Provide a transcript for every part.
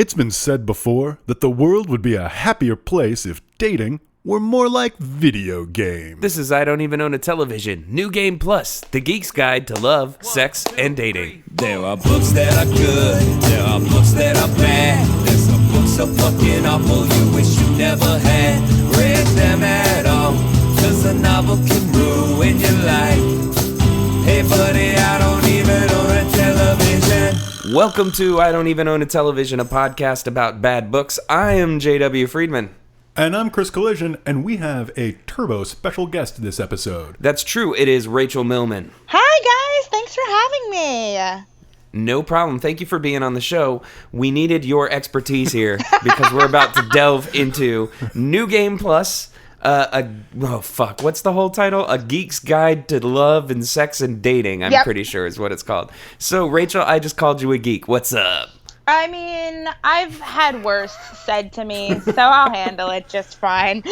It's been said before that the world would be a happier place if dating were more like video games. This is I Don't Even Own a Television, New Game Plus, the geek's guide to love, sex, and dating. There are books that are good, there are books that are bad. There's some books so fucking awful you wish you never had read them at all, 'cause a novel can ruin your life. Hey buddy, I don't even own a television. Welcome to I Don't Even Own a Television, a podcast about bad books. I am J.W. Friedman. And I'm Chris Collision, and we have a turbo special guest this episode. That's true, it is Rachel Millman. Hi guys, thanks for having me. No problem. Thank you for being on the show. We needed your expertise here because we're about to delve into New Game Plus. What's the whole title? A Geek's Guide to Love and Sex and Dating, I'm pretty sure is what it's called. So, Rachel, I just called you a geek. What's up? I mean, I've had worse said to me, so I'll handle it just fine.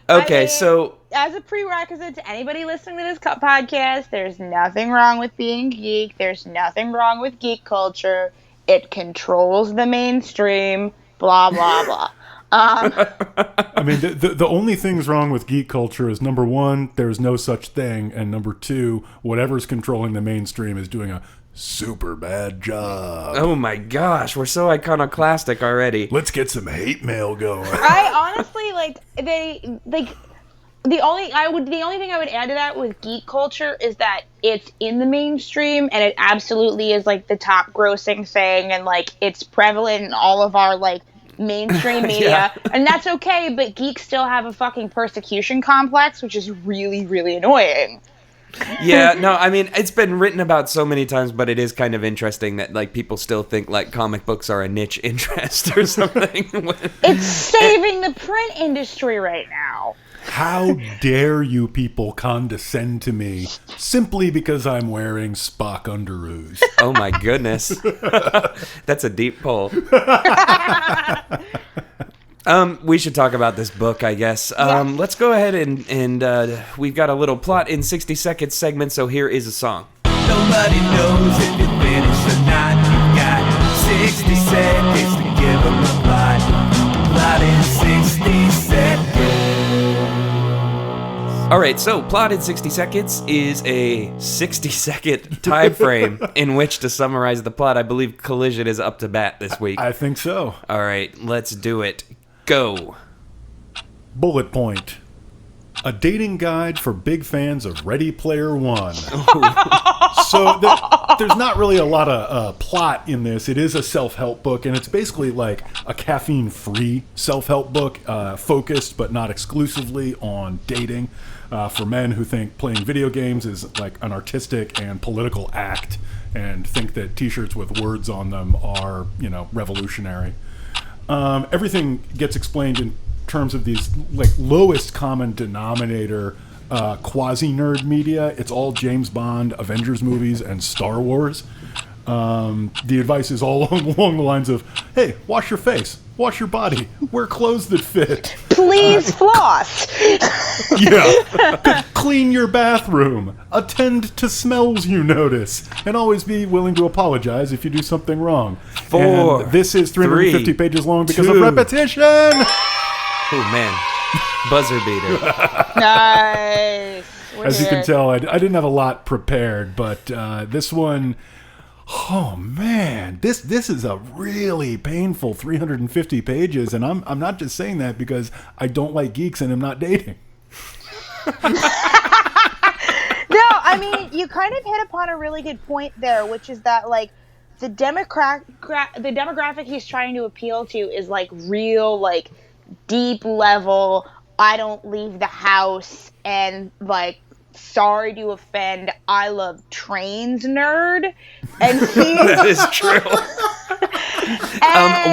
Okay, so as a prerequisite to anybody listening to this podcast, there's nothing wrong with being geek. There's nothing wrong with geek culture. It controls the mainstream, blah, blah, blah. I mean, the only things wrong with geek culture is, number one, there's no such thing, and number two, whatever's controlling the mainstream is doing a super bad job. Oh my gosh, we're so iconoclastic already. Let's get some hate mail going. I honestly, the only thing I would add to that with geek culture is that it's in the mainstream and it absolutely is like the top grossing thing, and like it's prevalent in all of our like mainstream media. Yeah. And that's okay, but geeks still have a fucking persecution complex, which is really, really annoying. Yeah, no, I mean, it's been written about so many times, but it is kind of interesting that, like, people still think, like, comic books are a niche interest or something. It's saving the print industry right now. How dare you people condescend to me simply because I'm wearing Spock underoos? Oh, my goodness. That's a deep pull. We should talk about this book, I guess. Let's go ahead and we've got a little plot in 60 seconds segment, so here is a song. Nobody knows if you finish or not. You've got 60 seconds to give them a plot. Plot in 60 seconds. All right, so plot in 60 seconds is a 60-second time frame in which to summarize the plot. I believe Collision is up to bat this week. I think so. All right, let's do it. Go. Bullet point. A dating guide for big fans of Ready Player One. So there's not really a lot of plot in this. It is a self-help book, and it's basically like a caffeine-free self-help book, focused but not exclusively on dating, for men who think playing video games is like an artistic and political act and think that t-shirts with words on them are, revolutionary. Everything gets explained in terms of these like lowest common denominator quasi-nerd media. It's all James Bond, Avengers movies, and Star Wars. The advice is all along the lines of, hey, wash your face, wash your body, wear clothes that fit. Please floss. Yeah. Clean your bathroom, attend to smells you notice, and always be willing to apologize if you do something wrong. And this is 350 pages long because of repetition. Oh, man. Buzzer beater. Nice. As you can tell, I didn't have a lot prepared, but this one, oh man, this is a really painful 350 pages, and I'm not just saying that because I don't like geeks and am not dating. No, I mean, you kind of hit upon a really good point there, which is that like the demographic he's trying to appeal to is like real, like deep level, I don't leave the house and like sorry to offend, I love trains nerd. And he That is true.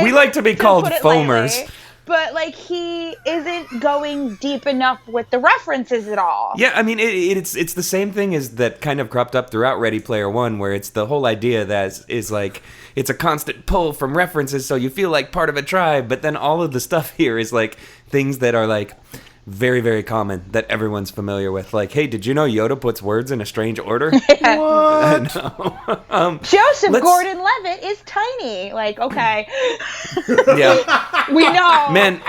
We like to be called foamers. Lightly, but like he isn't going deep enough with the references at all. Yeah, I mean it's the same thing as that kind of cropped up throughout Ready Player One, where it's the whole idea that is like it's a constant pull from references, so you feel like part of a tribe. But then all of the stuff here is like things that are like very, very common that everyone's familiar with. Like, hey, did you know Yoda puts words in a strange order? What? I know. Joseph Let's- Gordon-Levitt is tiny. Like, okay. Yeah. We know. Man,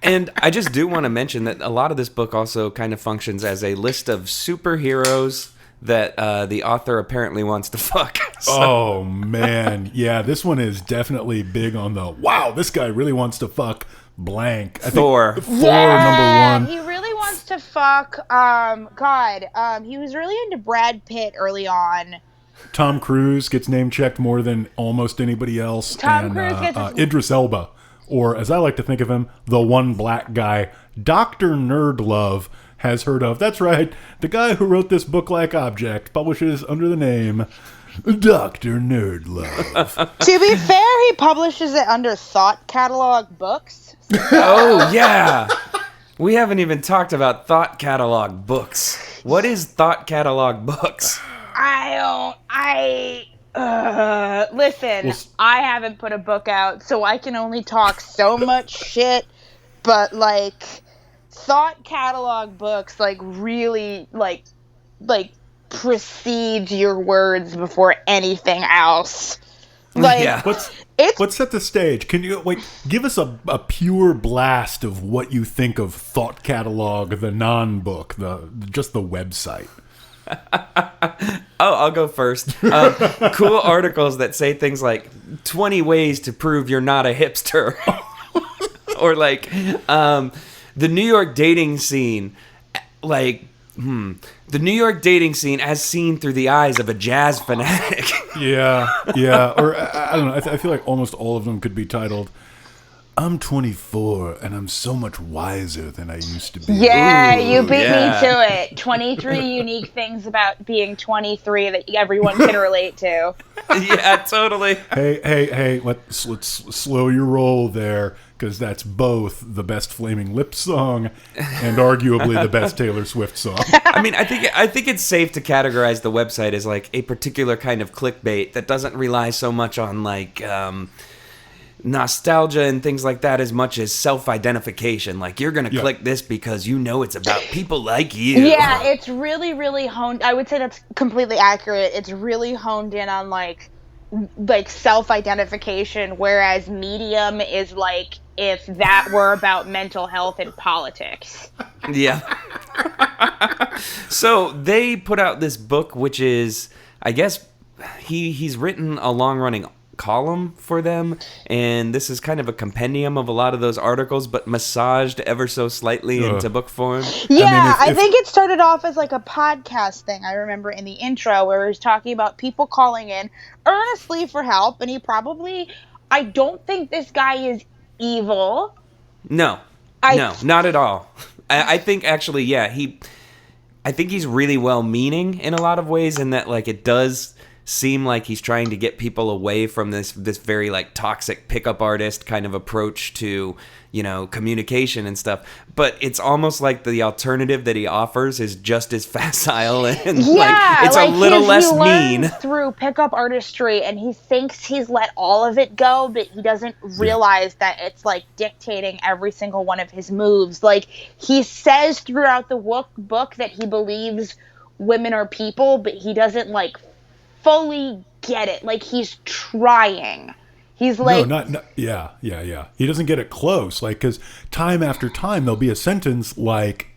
and I just do want to mention that a lot of this book also kind of functions as a list of superheroes that the author apparently wants to fuck. So- Oh, man. Yeah, this one is definitely big on the, wow, this guy really wants to fuck blank. I Thor. Think Thor, Yeah, number one. he really wants to fuck. He was really into Brad Pitt early on. Tom Cruise gets name checked more than almost anybody else. Tom Cruise gets his- Idris Elba, or as I like to think of him, the one black guy, Dr. Nerdlove, has heard of. That's right, the guy who wrote this book-like object publishes under the name Dr. Nerdlove. To be fair, he publishes it under Thought Catalog Books. Oh, yeah. We haven't even talked about Thought Catalog Books. What is Thought Catalog Books? Listen, I haven't put a book out, so I can only talk so much shit, but, like, Thought Catalog Books, like, really, like precedes your words before anything else. Like, Yeah. Let's set the stage. Can you give us a pure blast of what you think of Thought Catalog, the non-book, just the website? Oh, I'll go first. Cool articles that say things like 20 ways to prove you're not a hipster. Or like the New York dating scene. The New York dating scene as seen through the eyes of a jazz fanatic. Yeah. Or, I don't know, I feel like almost all of them could be titled, I'm 24 and I'm so much wiser than I used to be. yeah, Ooh, you beat yeah. me to it. 23 unique things about being 23 that everyone can relate to. Yeah, totally. Hey, let's slow your roll there, because that's both the best Flaming Lips song and arguably the best Taylor Swift song. I mean, I think it's safe to categorize the website as like a particular kind of clickbait that doesn't rely so much on like nostalgia and things like that as much as self-identification. Like, you're gonna click this because you know it's about people like you. Yeah, it's really, really honed. I would say that's completely accurate. It's really honed in on like self-identification, whereas Medium is like if that were about mental health and politics. Yeah. So they put out this book, which is, I guess, he's written a long-running column for them, and this is kind of a compendium of a lot of those articles, but massaged ever so slightly into book form. Yeah, I think it started off as like a podcast thing. I remember in the intro where he was talking about people calling in earnestly for help, and I don't think this guy is evil. No, not at all. I think actually, yeah, I think he's really well-meaning in a lot of ways, in that like it does seem like he's trying to get people away from this very like toxic pickup artist kind of approach to, you know, communication and stuff. But it's almost like the alternative that he offers is just as facile and like it's a little less mean through pickup artistry, and he thinks he's let all of it go, but he doesn't realize that it's like dictating every single one of his moves. Like, he says throughout the book that he believes women are people, but he doesn't like fully get it. Like, he's trying. He's like, yeah. He doesn't get it close. Like, because time after time there'll be a sentence like,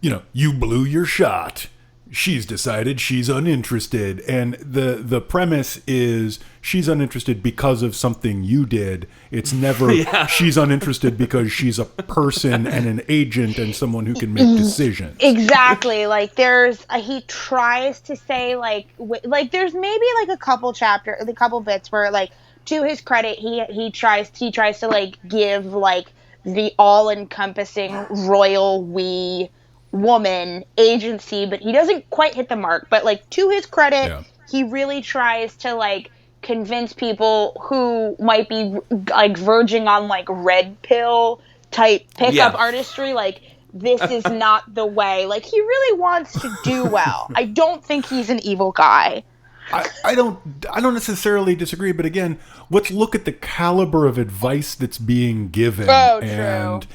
you blew your shot. She's decided she's uninterested, and the premise is she's uninterested because of something you did. It's never she's uninterested because she's a person and an agent and someone who can make decisions. Exactly. Like, he tries to say like there's maybe like a couple bits where, like, to his credit, he tries to like give like the all-encompassing royal we woman agency, but he doesn't quite hit the mark. But like, to his credit, he really tries to like convince people who might be like verging on like red pill type pickup artistry, like, this is not the way. Like, he really wants to do well. I don't think he's an evil guy. I don't necessarily disagree, but again, let's look at the caliber of advice that's being given. Oh, true. And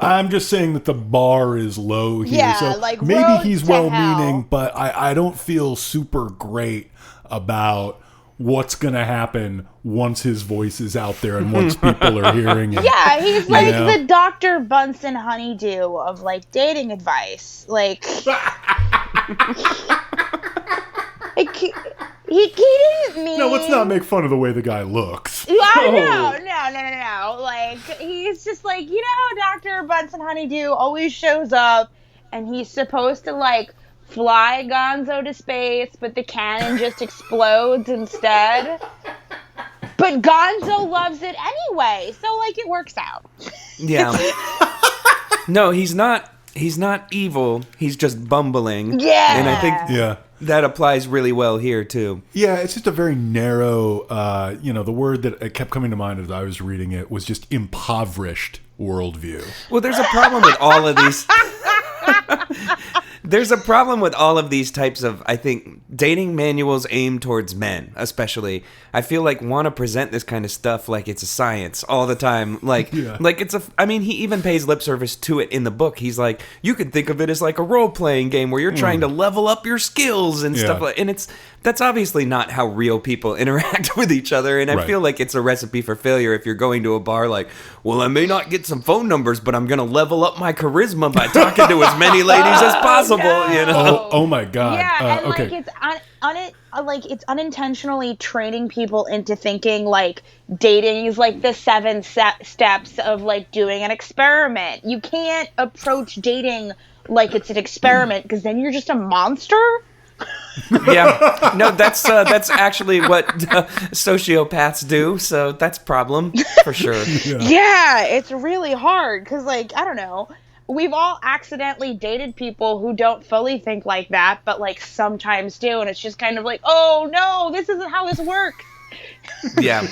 I'm just saying that the bar is low here. Yeah, so like, maybe road he's to well-meaning, hell. but I don't feel super great about what's going to happen once his voice is out there and once people are hearing it. Yeah, he's like You know? the Dr. Bunsen honeydew of like dating advice. Like, like he didn't mean. No, let's not make fun of the way the guy looks. No. Like, he's just like, how Dr. Bunsen Honeydew always shows up and he's supposed to, like, fly Gonzo to space, but the cannon just explodes instead. But Gonzo loves it anyway, so, like, it works out. Yeah. No, he's not evil. He's just bumbling. Yeah. And I think Yeah. that applies really well here, too. Yeah, it's just a very narrow, the word that kept coming to mind as I was reading it was just impoverished worldview. Well, there's a problem with all of these. There's a problem with all of these types of, I think, dating manuals aimed towards men, especially. I feel like want to present this kind of stuff like it's a science all the time. Like it's he even pays lip service to it in the book. He's like, you could think of it as like a role-playing game where you're trying to level up your skills and stuff like, and that's obviously not how real people interact with each other. And I feel like it's a recipe for failure if you're going to a bar like, well, I may not get some phone numbers, but I'm going to level up my charisma by talking to as many ladies as possible, Oh my God. Yeah, and okay. like it's unintentionally training people into thinking like dating is like the 7 steps of like doing an experiment. You can't approach dating like it's an experiment because then you're just a monster. Yeah, no, that's actually what sociopaths do. So that's a problem for sure. Yeah, it's really hard because, like, I don't know. We've all accidentally dated people who don't fully think like that, but like sometimes do, and it's just kind of like, oh no, this isn't how this works. Yeah.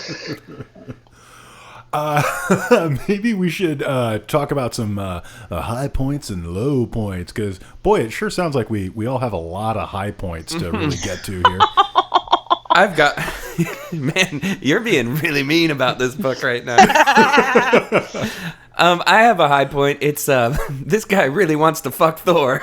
Maybe we should talk about some high points and low points, because boy, it sure sounds like we all have a lot of high points to really get to here. I've got, man, you're being really mean about this book right now. I have a high point. It's this guy really wants to fuck Thor.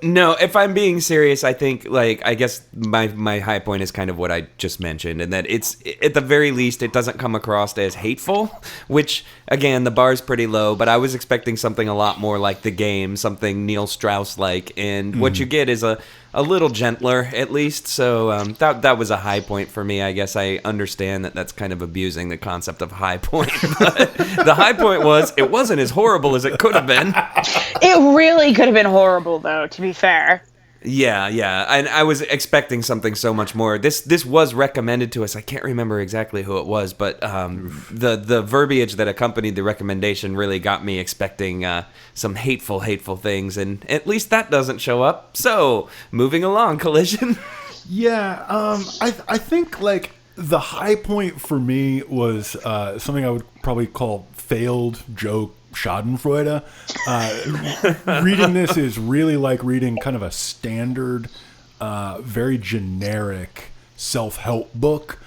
No, if I'm being serious, I think, like, I guess my high point is kind of what I just mentioned, and that it's, at the very least, it doesn't come across as hateful, which, again, the bar's pretty low, but I was expecting something a lot more like The Game, something Neil Strauss-like, and what you get is a little gentler, at least, so that was a high point for me. I guess I understand that that's kind of abusing the concept of high point, but the high point was, it wasn't as horrible as it could have been. It really could have been horrible, though, to be fair. Yeah, and I was expecting something so much more. This was recommended to us. I can't remember exactly who it was, but the verbiage that accompanied the recommendation really got me expecting some hateful things, and at least that doesn't show up. So, moving along, Collision. Yeah, I think, like, the high point for me was something I would probably call failed joke Schadenfreude. Reading this is really like reading kind of a standard, very generic self-help book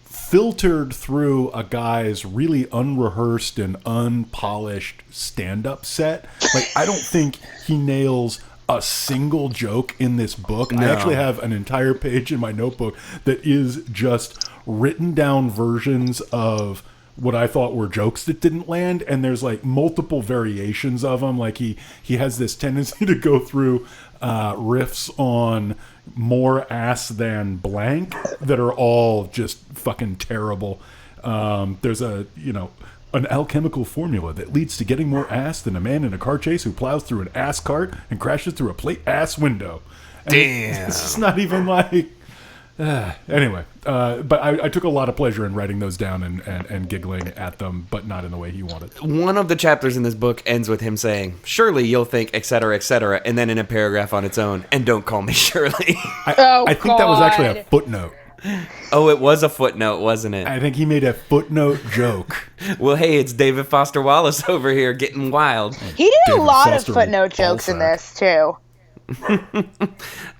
filtered through a guy's really unrehearsed and unpolished stand-up set. Like, I don't think he nails a single joke in this book. No. I actually have an entire page in my notebook that is just written down versions of what I thought were jokes that didn't land, and there's like multiple variations of them. Like he has this tendency to go through riffs on more ass than blank that are all just fucking terrible. There's an alchemical formula that leads to getting more ass than a man in a car chase who plows through an ass cart and crashes through a plate ass window. And damn, it's not even like. Anyway, but I took a lot of pleasure in writing those down and giggling at them, but not in the way he wanted. One of the chapters in this book ends with him saying, "Surely you'll think, etc., and then in a paragraph on its own, "And don't call me Shirley." I think that was actually a footnote. Oh, it was a footnote, wasn't it? I think he made a footnote joke. Well, hey, it's David Foster Wallace over here getting wild. He did David a lot Foster of footnote jokes in this, too.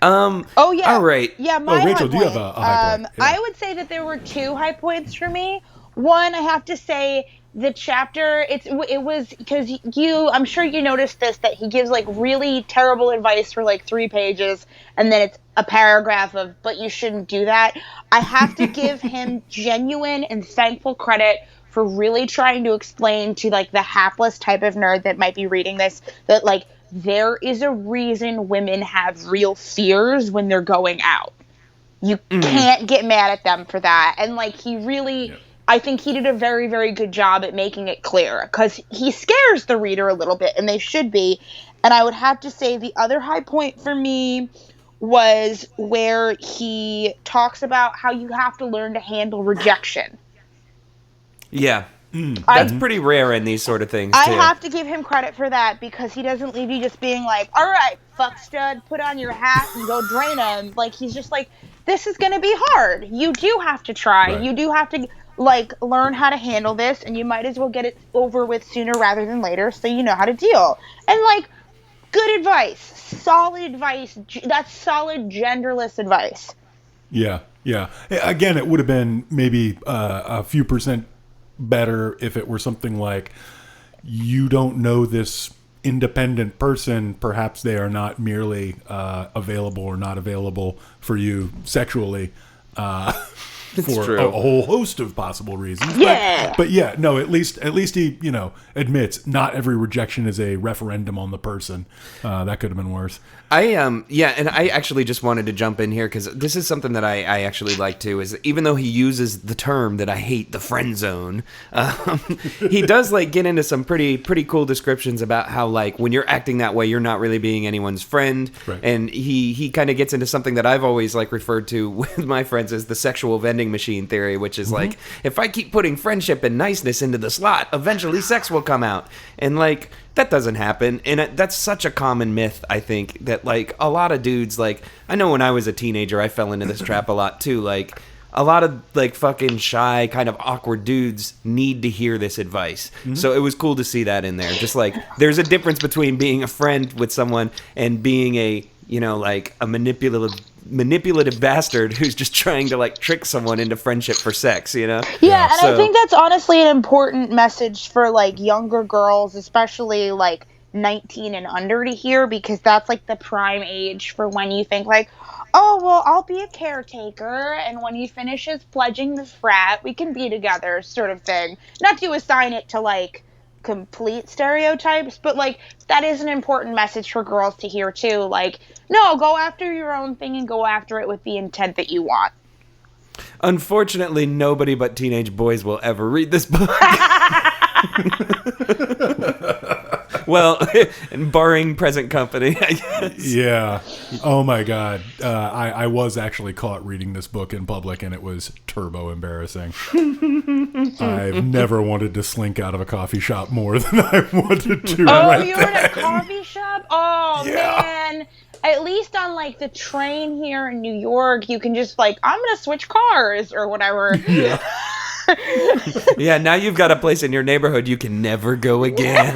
Oh yeah. All right. Yeah, my Rachel, high do you have point. a high point? Yeah. I would say that there were 2 high points for me. One, I have to say the chapter. It was because I'm sure you noticed this, that he gives like really terrible advice for like 3 pages, and then it's a paragraph of "but you shouldn't do that." I have to give him genuine and thankful credit for really trying to explain to like the hapless type of nerd that might be reading this that like there is a reason women have real fears when they're going out. You can't get mad at them for that. And like he really, I think he did a very, very good job at making it clear, because he scares the reader a little bit, and they should be. And I would have to say the other high point for me was where he talks about how you have to learn to handle rejection. Yeah. That's pretty rare in these sort of things, too. I have to give him credit for that, because he doesn't leave you just being like, all right, fuck stud, put on your hat and go drain him. Like, he's just like, this is going to be hard. You do have to try. Right. You do have to, like, learn how to handle this, and you might as well get it over with sooner rather than later, so you know how to deal. And, like, good advice. Solid advice. That's solid genderless advice. Yeah. Again, it would have been maybe a few percent better if it were something like, you don't know this independent person, perhaps they are not merely available or not available for you sexually for true. a whole host of possible reasons. Yeah. But yeah, no, at least he, admits not every rejection is a referendum on the person. That could have been worse. And I actually just wanted to jump in here because this is something that I actually like too, is even though he uses the term that I hate, the friend zone, he does like get into some pretty cool descriptions about how like when you're acting that way, you're not really being anyone's friend. Right. And he kind of gets into something that I've always like referred to with my friends as the sexual vending machine theory, which is like, if I keep putting friendship and niceness into the slot, eventually sex will come out. And like, that doesn't happen, and that's such a common myth, I think, that, like, a lot of dudes, like, I know when I was a teenager, I fell into this trap a lot, too, like, a lot of, like, fucking shy, kind of awkward dudes need to hear this advice, so it was cool to see that in there, just, like, there's a difference between being a friend with someone and being a, like, a manipulative bastard who's just trying to like trick someone into friendship for sex, Yeah, and I think that's honestly an important message for like younger girls, especially like 19 and under, to hear, because that's like the prime age for when you think like, oh, well, I'll be a caretaker, and when he finishes pledging the frat, we can be together, sort of thing. Not to assign it to like complete stereotypes, but like that is an important message for girls to hear too. Like, no, go after your own thing and go after it with the intent that you want. Unfortunately, nobody but teenage boys will ever read this book. Well, barring present company, I guess. Yeah. Oh my God. I was actually caught reading this book in public, and it was turbo embarrassing. I've never wanted to slink out of a coffee shop more than I wanted to. Oh, you were in a coffee shop? Oh, Yeah. man. At least on, like, the train here in New York, you can just, like, I'm going to switch cars or whatever. Yeah. Yeah, now you've got a place in your neighborhood you can never go again.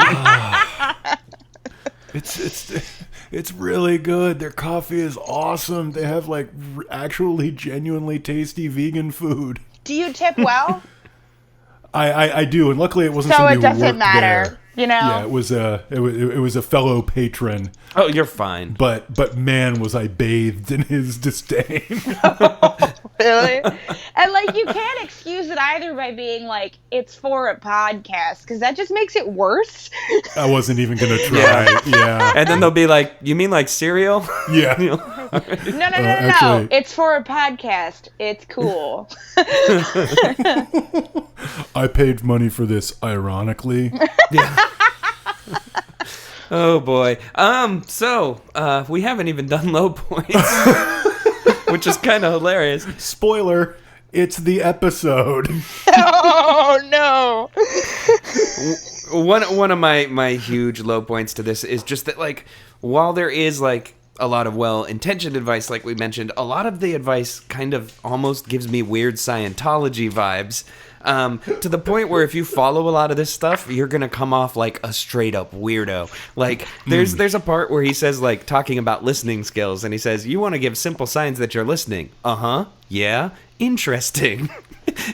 It's really good. Their coffee is awesome. They have, like, actually genuinely tasty vegan food. Do you tip well? I do, and luckily it wasn't So somebody it doesn't who worked matter, there. you know? Yeah, it was a fellow patron, Oh, you're fine. but man, was I bathed in his disdain. Really? And, like, you can't excuse it either by being like, it's for a podcast, because that just makes it worse. I wasn't even gonna try. Yeah. And then they'll be like, you mean like cereal? Yeah. You know? No. Actually- It's for a podcast. It's cool. I paid money for this ironically. Oh boy. So we haven't even done low points, which is kind of hilarious. Spoiler, it's the episode. Oh, no. One of my huge low points to this is just that, like, while there is like a lot of well-intentioned advice, like we mentioned. A lot of the advice kind of almost gives me weird Scientology vibes. To the point where if you follow a lot of this stuff, you're gonna come off like a straight up weirdo. Like there's a part where he says, like, talking about listening skills, and he says, you want to give simple signs that you're listening. Yeah, interesting.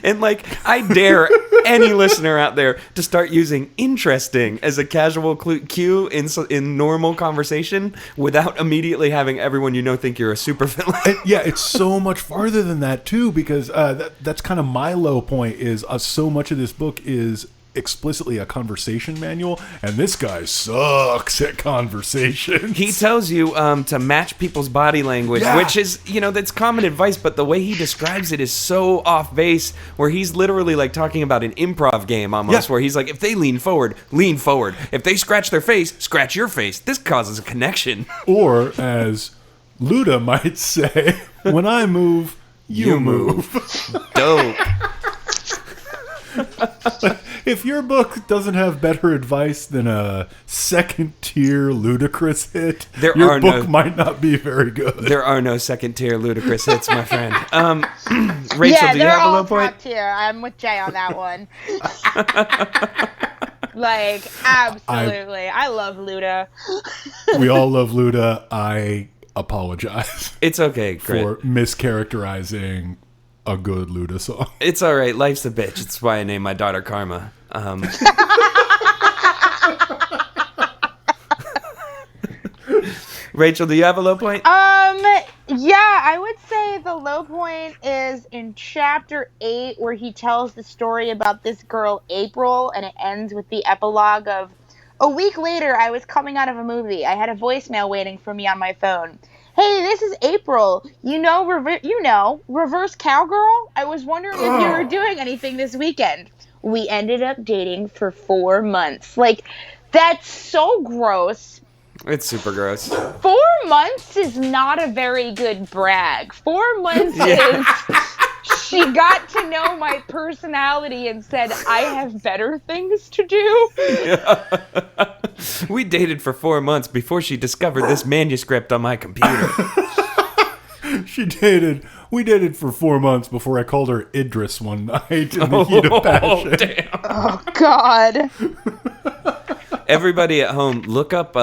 And like, I dare any listener out there to start using interesting as a casual cue in normal conversation without immediately having everyone you know think you're a supervillain. Yeah, it's so much farther than that too, because that's kind of my low point. Is so much of this book is explicitly a conversation manual, and this guy sucks at conversation. He tells you to match people's body language, which is, that's common advice, but the way he describes it is so off base, where he's literally like talking about an improv game almost, where he's like, if they lean forward, lean forward. If they scratch their face, scratch your face. This causes a connection. Or, as Luda might say, when I move, you move. Dope. If your book doesn't have better advice than a second-tier Ludacris hit, your book might not be very good. There are no second-tier Ludacris hits, my friend. Rachel, do you have a low point? Top tier. I'm with Jay on that one. Like, absolutely. I love Luda. We all love Luda. I apologize. It's okay, for mischaracterizing a good Luda song. It's all right. Life's a bitch. It's why I named my daughter Karma. Rachel, do you have a low point? Yeah, I would say the low point is in chapter 8, where he tells the story about this girl, April, and it ends with the epilogue of, a week later, I was coming out of a movie. I had a voicemail waiting for me on my phone. Hey, this is April. Reverse Cowgirl? I was wondering if you were doing anything this weekend. We ended up dating for 4 months. Like, that's so gross. It's super gross. 4 months is not a very good brag. 4 months is... She got to know my personality and said, I have better things to do. Yeah. We dated for 4 months before she discovered this manuscript on my computer. We dated for 4 months before I called her Idris one night in the heat of passion. Damn. Oh, God. Everybody at home, look up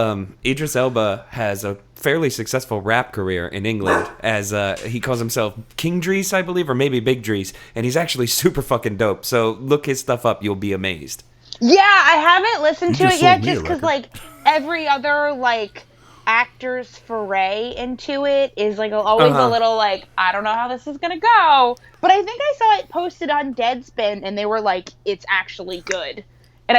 Idris Elba has a fairly successful rap career in England, as he calls himself King Dries, I believe, or maybe Big Dries, and he's actually super fucking dope. So look his stuff up, you'll be amazed. Yeah, I haven't listened to it yet, just because like every other like actor's foray into it is like always a little like, I don't know how this is gonna go. But I think I saw it posted on Deadspin, and they were like, it's actually good. And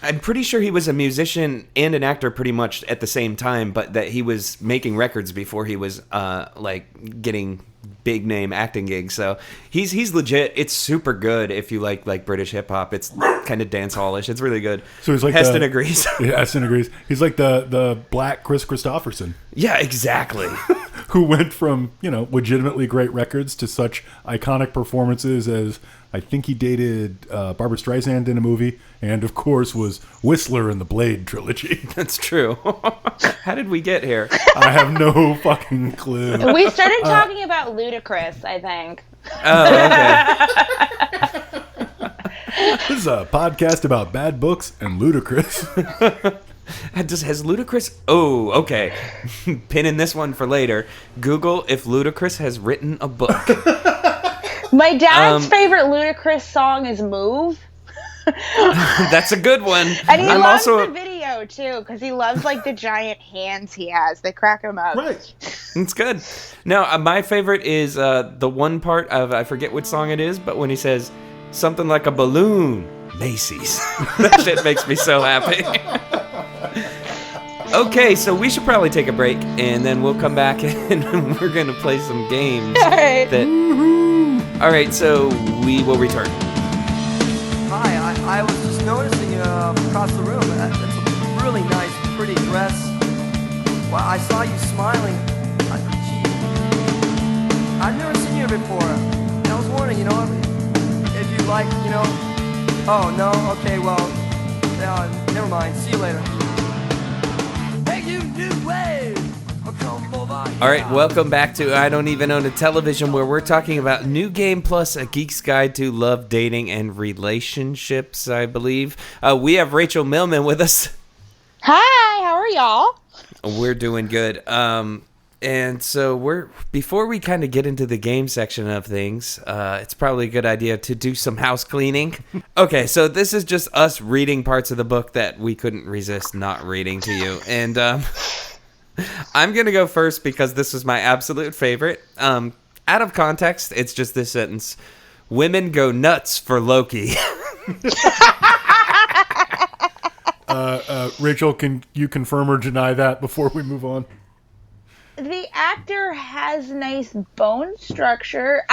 I'm pretty sure he was a musician and an actor pretty much at the same time, but that he was making records before he was like getting big name acting gigs. So he's legit. It's super good if you like British hip hop. It's kind of dance hallish. It's really good. So he's like Heston agrees. Yeah, Heston agrees. He's like the black Chris Christopherson. Yeah, exactly. Who went from, legitimately great records to such iconic performances as, I think he dated Barbra Streisand in a movie, and of course was Whistler in the Blade trilogy. That's true. How did we get here? I have no fucking clue. We started talking about Ludacris, I think. Oh, okay. This is a podcast about bad books and Ludacris. Has Ludacris... Oh, okay. Pinning this one for later. Google if Ludacris has written a book. My dad's favorite Ludacris song is Move. That's a good one. And he loves the video, too, because he loves, like, the giant hands he has. They crack him up. Right. It's good. No, my favorite is the one part of... I forget which song it is, but when he says, something like a balloon, Macy's. That shit makes me so happy. Okay, so we should probably take a break, and then we'll come back and we're going to play some games. All right. All right, so we will return. Hi, I was just noticing across the room. That's a really nice, pretty dress. Well, I saw you smiling. I've never seen you before. And I was wondering, if you like, Oh, no? Okay, well, never mind. See you later. Hey, you new wave! All right, welcome back to I Don't Even Own a Television, where we're talking about New Game Plus, a geek's guide to love, dating, and relationships, I believe. We have Rachel Millman with us. Hi, how are y'all? We're doing good. And so before we kind of get into the game section of things, it's probably a good idea to do some house cleaning. Okay, so this is just us reading parts of the book that we couldn't resist not reading to you. And I'm going to go first because this was my absolute favorite. Out of context, it's just this sentence. Women go nuts for Loki. Rachel, can you confirm or deny that before we move on? The actor has nice bone structure.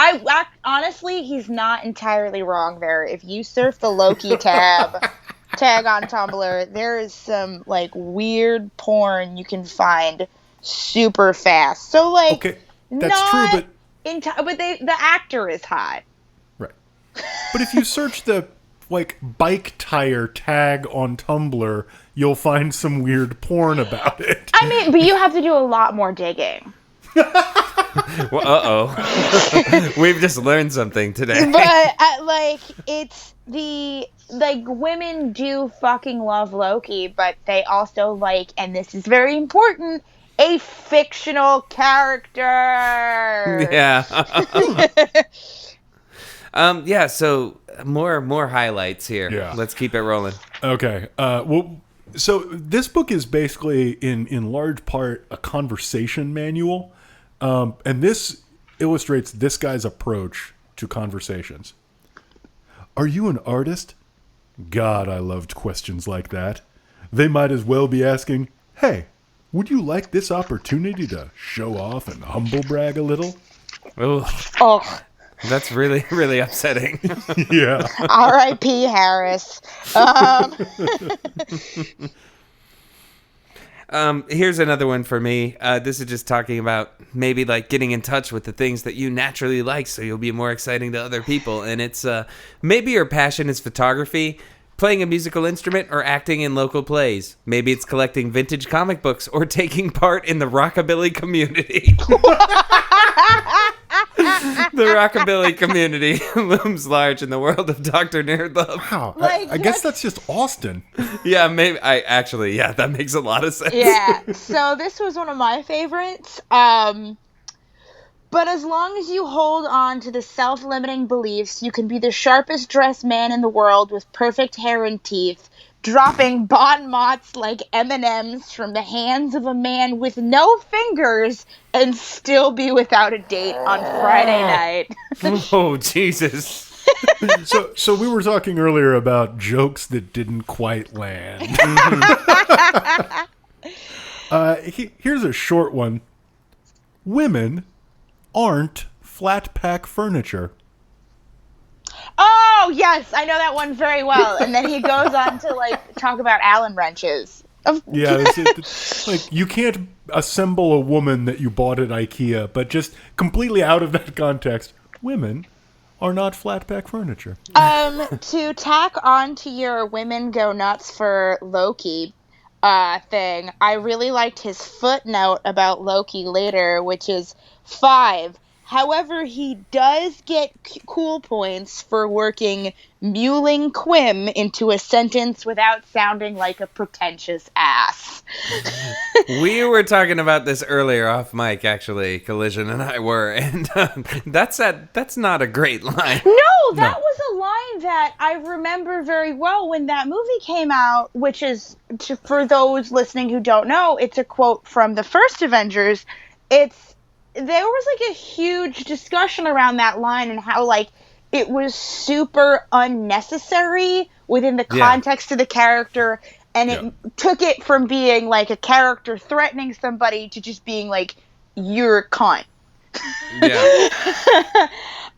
Honestly, he's not entirely wrong there. If you surf the Loki tag on Tumblr, there is some like weird porn you can find super fast. So like, okay, that's true, but the actor is hot. Right. But if you search the like bike tire tag on Tumblr, you'll find some weird porn about it. I mean, but you have to do a lot more digging. Well, uh-oh. We've just learned something today. But it's women do fucking love Loki, but they also like, and this is very important, a fictional character. Yeah. Yeah, so more highlights here. Yeah. Let's keep it rolling. Okay. So this book is basically in large part a conversation manual. And this illustrates this guy's approach to conversations. Are you an artist? God, I loved questions like that. They might as well be asking, hey, would you like this opportunity to show off and humble brag a little? Oh. That's really, really upsetting. Yeah. R.I.P. Harris. Here's another one for me. This is just talking about maybe like getting in touch with the things that you naturally like so you'll be more exciting to other people. And it's maybe your passion is photography, playing a musical instrument, or acting in local plays. Maybe it's collecting vintage comic books or taking part in the rockabilly community. The rockabilly community looms large in the world of Dr. Nerdlove. Wow, I guess that's just Austin. Yeah, maybe. That makes a lot of sense. Yeah, so this was one of my favorites. But as long as you hold on to the self-limiting beliefs, you can be the sharpest dressed man in the world with perfect hair and teeth, dropping bon mots like M&Ms from the hands of a man with no fingers and still be without a date on Friday night. Oh, Jesus. So we were talking earlier about jokes that didn't quite land. Here's a short one. Women aren't flat pack furniture. Oh, yes, I know that one very well. And then he goes on to, like, talk about Allen wrenches. Yeah, like, you can't assemble a woman that you bought at IKEA, but just completely out of that context, women are not flat pack furniture. To tack on to your women go nuts for Loki thing, I really liked his footnote about Loki later, which is 5. However, he does get cool points for working muling Quim into a sentence without sounding like a pretentious ass. We were talking about this earlier off mic, actually. Collision and I were, and that's not a great line. No, that was a line that I remember very well when that movie came out, which is, for those listening who don't know, it's a quote from the first Avengers. There was, like, a huge discussion around that line and how, like, it was super unnecessary within the context of the character, and it took it from being, like, a character threatening somebody to just being, like, you're a cunt. Yeah.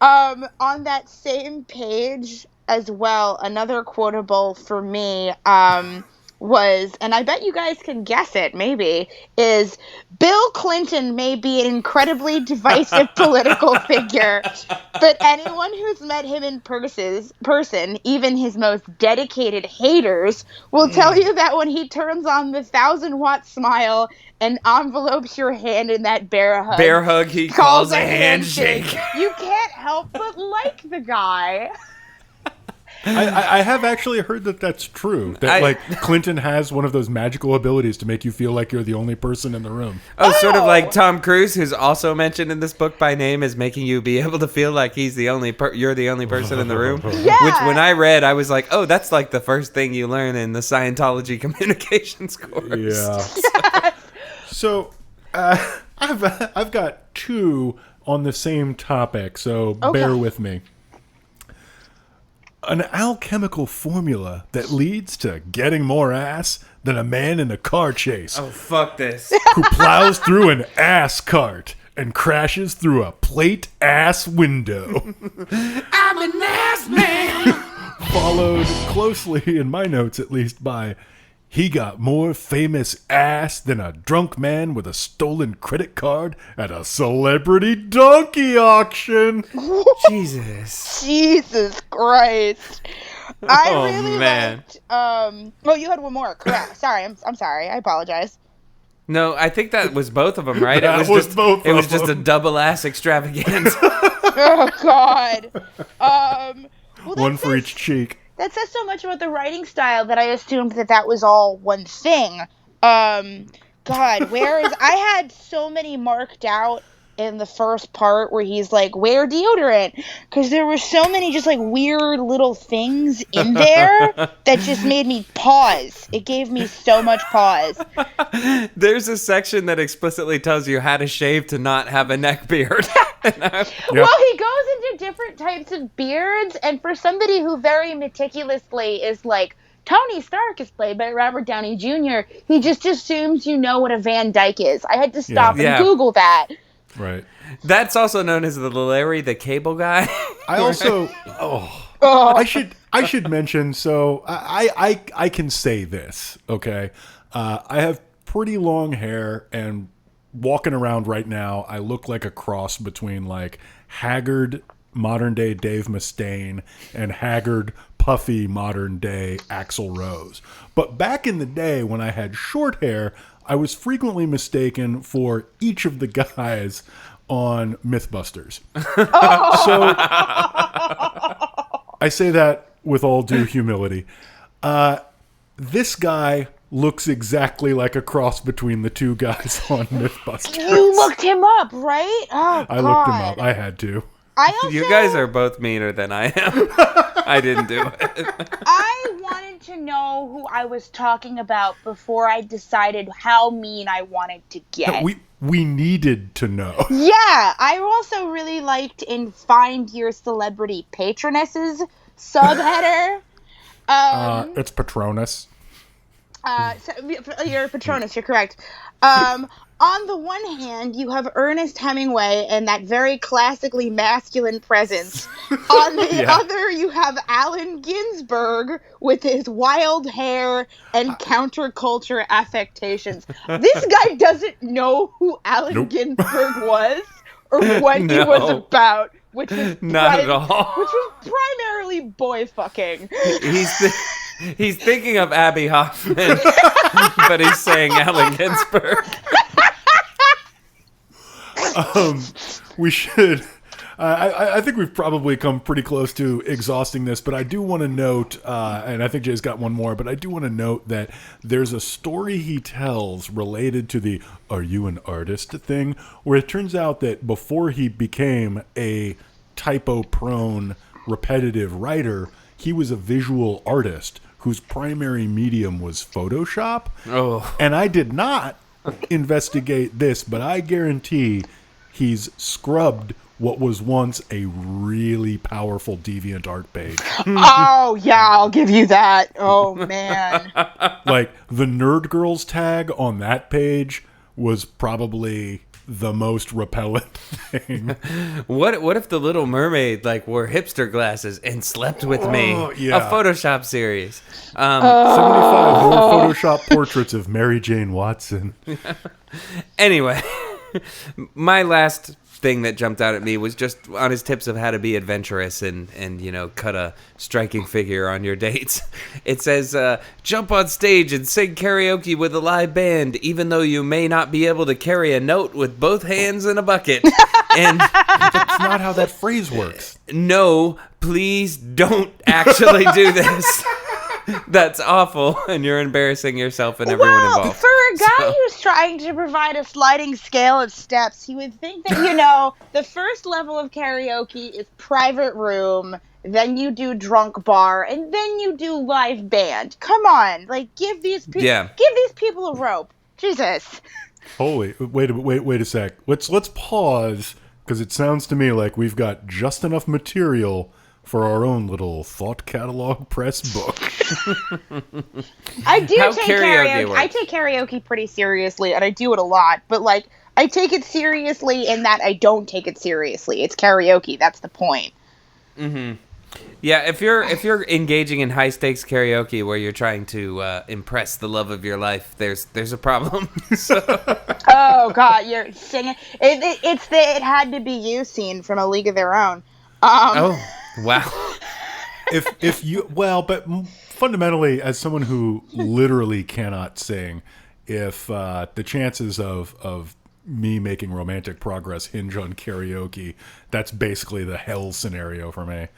On that same page as well, another quotable for me, was, and I bet you guys can guess it, maybe, is Bill Clinton may be an incredibly divisive political figure, but anyone who's met him in person, even his most dedicated haters, will tell you that when he turns on the 1,000-watt smile and envelopes your hand in that bear hug, he calls a handshake. You can't help but like the guy. I have actually heard that that's true. That Clinton has one of those magical abilities to make you feel like you're the only person in the room. Sort of like Tom Cruise, who's also mentioned in this book by name, is making you be able to feel like he's the only you're the only person in the room. Yeah. Which when I read, I was like, oh, that's like the first thing you learn in the Scientology communications course. Yeah. So I've got two on the same topic, so bear with me. An alchemical formula that leads to getting more ass than a man in a car chase. Oh, fuck this. Who plows through an ass cart and crashes through a plate ass window. I'm an ass man. Followed closely, in my notes at least, by he got more famous ass than a drunk man with a stolen credit card at a celebrity donkey auction. Jesus Christ. I really man. liked, you had one more. Correct. Sorry, I'm sorry. I apologize. No, I think that was both of them, right? It was just a double ass extravaganza. Oh, God. One for each cheek. That says so much about the writing style that I assumed that was all one thing. God, I had so many marked out in the first part where he's like, wear deodorant. Because there were so many just like weird little things in there that just made me pause. It gave me so much pause. There's a section that explicitly tells you how to shave to not have a neck beard. Well, he goes into different types of beards, and for somebody who very meticulously is like, Tony Stark is played by Robert Downey Jr., he just assumes you know what a Van Dyke is. I had to stop and Google that. Right. That's also known as the Larry the Cable Guy. I also... I should mention, so I can say this, okay? I have pretty long hair, and walking around right now, I look like a cross between like haggard modern-day Dave Mustaine and haggard, puffy modern-day Axl Rose. But back in the day when I had short hair, I was frequently mistaken for each of the guys on Mythbusters. So I say that with all due humility. This guy looks exactly like a cross between the two guys on Mythbusters. You looked him up, right? Oh, I looked him up. I had to. You guys are both meaner than I am. I didn't do it. I wanted to know who I was talking about before I decided how mean I wanted to get. We needed to know. Yeah, I also really liked in Find Your Celebrity Patronesses subheader. It's Patronus. So you're Patronus, you're correct. On the one hand, you have Ernest Hemingway and that very classically masculine presence. On the other, you have Allen Ginsberg with his wild hair and counterculture affectations. This guy doesn't know who Allen Ginsberg was or what he was about, which was not at all. Which was primarily boy fucking. He's thinking of Abby Hoffman, but he's saying Allen Ginsberg. We should. I think we've probably come pretty close to exhausting this, but I do want to note, and I think Jay's got one more, but I do want to note that there's a story he tells related to the "Are you an artist?" thing, where it turns out that before he became a typo-prone, repetitive writer, he was a visual artist whose primary medium was Photoshop. Oh. And I did not investigate this, but I guarantee he's scrubbed what was once a really powerful DeviantArt page. Oh, yeah, I'll give you that. Oh, man. Like, the Nerd Girls tag on that page was probably the most repellent thing. What if the Little Mermaid like wore hipster glasses and slept with me? Yeah. A Photoshop series. 75 more Photoshop portraits of Mary Jane Watson. Anyway, my last thing that jumped out at me was just on his tips of how to be adventurous and cut a striking figure on your dates. It says, jump on stage and sing karaoke with a live band, even though you may not be able to carry a note with both hands in a bucket. And That's not how that phrase works. no, please don't actually do this. That's awful, and you're embarrassing yourself and everyone Well, involved. for a guy who's trying to provide a sliding scale of steps, you would think that, the first level of karaoke is private room, then you do drunk bar, and then you do live band. Come on, like, give these people a rope. Jesus. Holy, wait a sec. Let's pause, because it sounds to me like we've got just enough material for our own little thought catalog press book. I do How take karaoke works. I take karaoke pretty seriously, and I do it a lot. But like, I take it seriously in that I don't take it seriously. It's karaoke. That's the point. Yeah, if you're engaging in high stakes karaoke where you're trying to impress the love of your life, there's a problem. So. Oh God, you're singing. It's the "It Had to Be You" scene from A League of Their Own. Oh, wow. But fundamentally, as someone who literally cannot sing, if the chances of me making romantic progress hinge on karaoke, that's basically the hell scenario for me.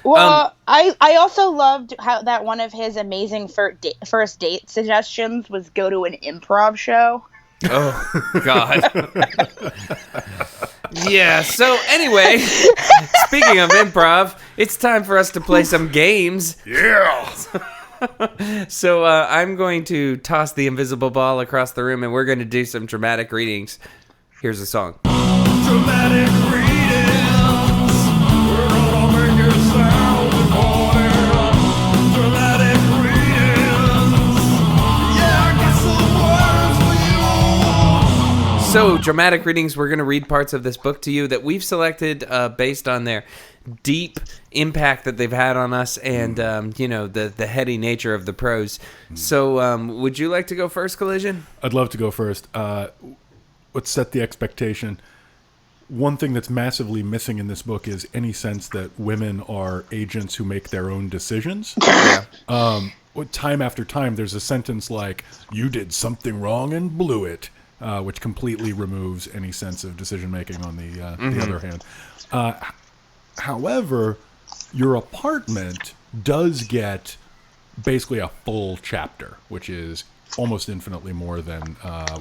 Well, I also loved how that one of his amazing first date suggestions was go to an improv show. Oh, God. Yeah, so anyway, speaking of improv, it's time for us to play some games. Yeah! So I'm going to toss the invisible ball across the room, and we're going to do some dramatic readings. Here's a song. Dramatic readings. We're gonna make it sound important. Dramatic readings. Yeah, I got some words for you. So, dramatic readings, we're going to read parts of this book to you that we've selected based on their deep impact that they've had on us and, the heady nature of the prose. So, would you like to go first, Collision? I'd love to go first. Let's set the expectation. One thing that's massively missing in this book is any sense that women are agents who make their own decisions. Yeah. Time after time, there's a sentence like, "You did something wrong and blew it," which completely removes any sense of decision-making on the other hand. However, your apartment does get basically a full chapter, which is almost infinitely more than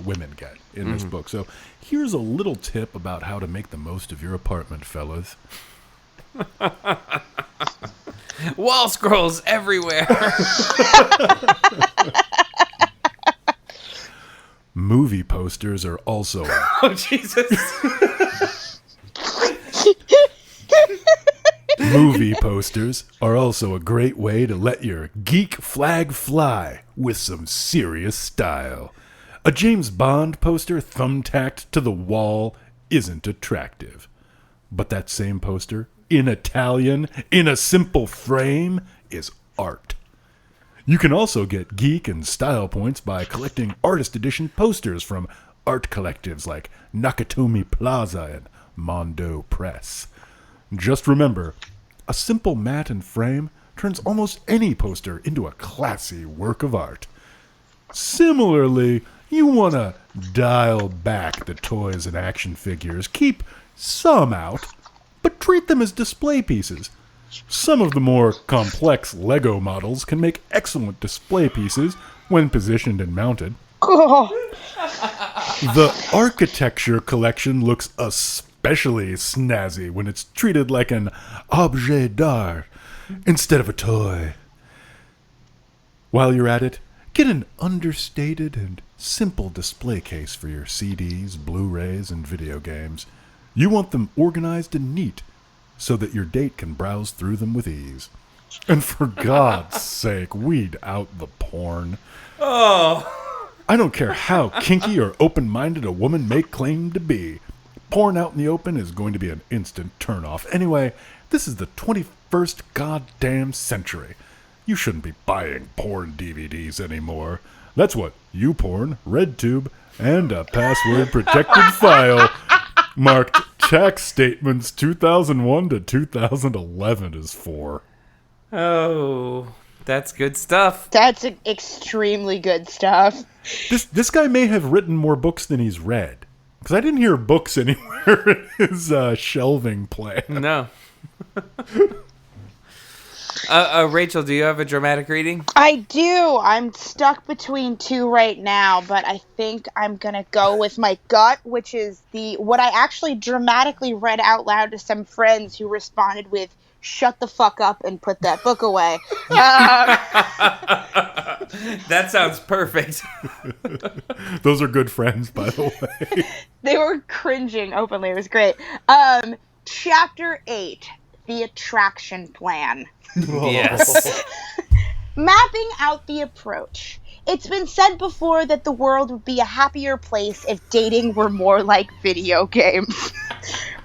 women get in this book. So here's a little tip about how to make the most of your apartment, fellas. Wall scrolls everywhere. Movie posters are also... Oh, Jesus. Movie posters are also a great way to let your geek flag fly with some serious style. A James Bond poster thumbtacked to the wall isn't attractive. But that same poster, in Italian, in a simple frame, is art. You can also get geek and style points by collecting artist edition posters from art collectives like Nakatomi Plaza and Mondo Press. Just remember, a simple mat and frame turns almost any poster into a classy work of art. Similarly, you want to dial back the toys and action figures, keep some out, but treat them as display pieces. Some of the more complex Lego models can make excellent display pieces when positioned and mounted. The architecture collection looks especially snazzy when it's treated like an objet d'art instead of a toy. While you're at it, get an understated and simple display case for your CDs, Blu-rays, and video games. You want them organized and neat so that your date can browse through them with ease. And for God's sake, weed out the porn. Oh. I don't care how kinky or open-minded a woman may claim to be. Porn out in the open is going to be an instant turnoff. Anyway, this is the 21st goddamn century. You shouldn't be buying porn DVDs anymore. That's what YouPorn, RedTube, and a password-protected file marked tax statements 2001 to 2011 is for. Oh, that's good stuff. That's extremely good stuff. This guy may have written more books than he's read. Because I didn't hear books anywhere in his shelving plan. No. Rachel, do you have a dramatic reading? I do. I'm stuck between two right now, but I think I'm going to go with my gut, which is what I actually dramatically read out loud to some friends who responded with, "Shut the fuck up and put that book away." That sounds perfect. Those are good friends, by the way. They were cringing openly. It was great. Chapter 8, The Attraction Plan. Yes. Mapping out the approach. It's been said before that the world would be a happier place if dating were more like video games.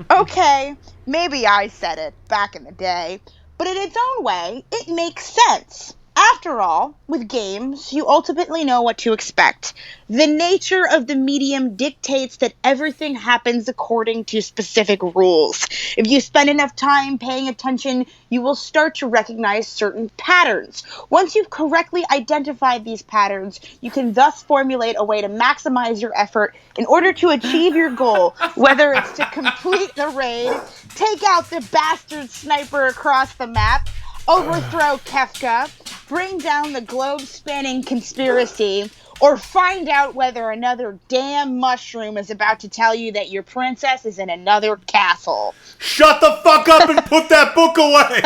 Okay, maybe I said it back in the day, but in its own way, it makes sense. After all, with games, you ultimately know what to expect. The nature of the medium dictates that everything happens according to specific rules. If you spend enough time paying attention, you will start to recognize certain patterns. Once you've correctly identified these patterns, you can thus formulate a way to maximize your effort in order to achieve your goal, whether it's to complete the raid, take out the bastard sniper across the map, overthrow Kefka, bring down the globe-spanning conspiracy, or find out whether another damn mushroom is about to tell you that your princess is in another castle. Shut the fuck up and put that book away!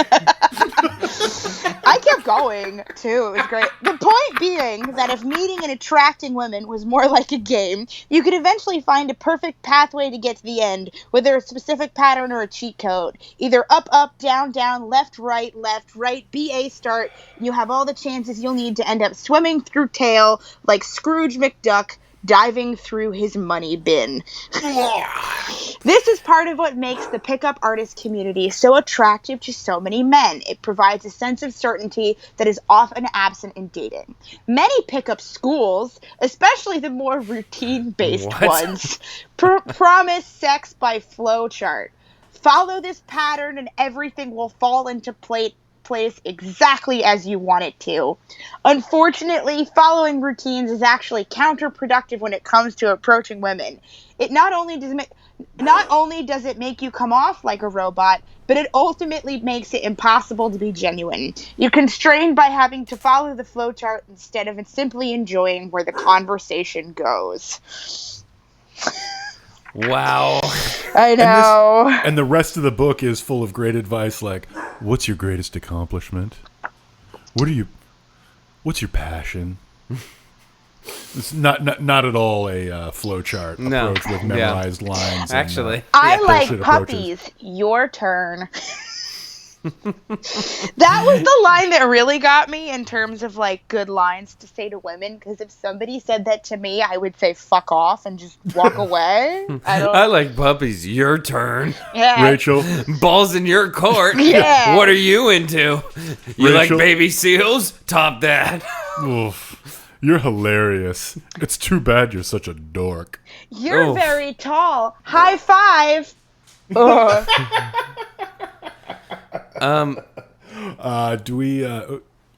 I kept going, too. It was great. The point being that if meeting and attracting women was more like a game, you could eventually find a perfect pathway to get to the end, whether a specific pattern or a cheat code. Either up, up, down, down, left, right, BA start, and you have all the chances you'll need to end up swimming through tail like Scrooge McDuck diving through his money bin. This is part of what makes the pickup artist community so attractive to so many men. It provides a sense of certainty that is often absent in dating. Many pickup schools, especially the more routine-based ones, promise sex by flowchart. Follow this pattern and everything will fall into place exactly as you want it to. Unfortunately, following routines is actually counterproductive when it comes to approaching women. It not only does it make you come off like a robot, but it ultimately makes it impossible to be genuine. You're constrained by having to follow the flowchart instead of simply enjoying where the conversation goes. Wow. I know. And the rest of the book is full of great advice like, what's your greatest accomplishment? What's your passion? It's not at all a flowchart approach with memorized lines. Actually. I like puppies. Approaches. Your turn. That was the line that really got me in terms of like good lines to say to women, because if somebody said that to me, I would say fuck off and just walk away. I like puppies. Your turn. Yeah. Rachel. Balls in your court. Yeah. What are you into? You Rachel? like baby seals? Top that. Oof. You're hilarious. It's too bad you're such a dork. You're very tall. High five. Do we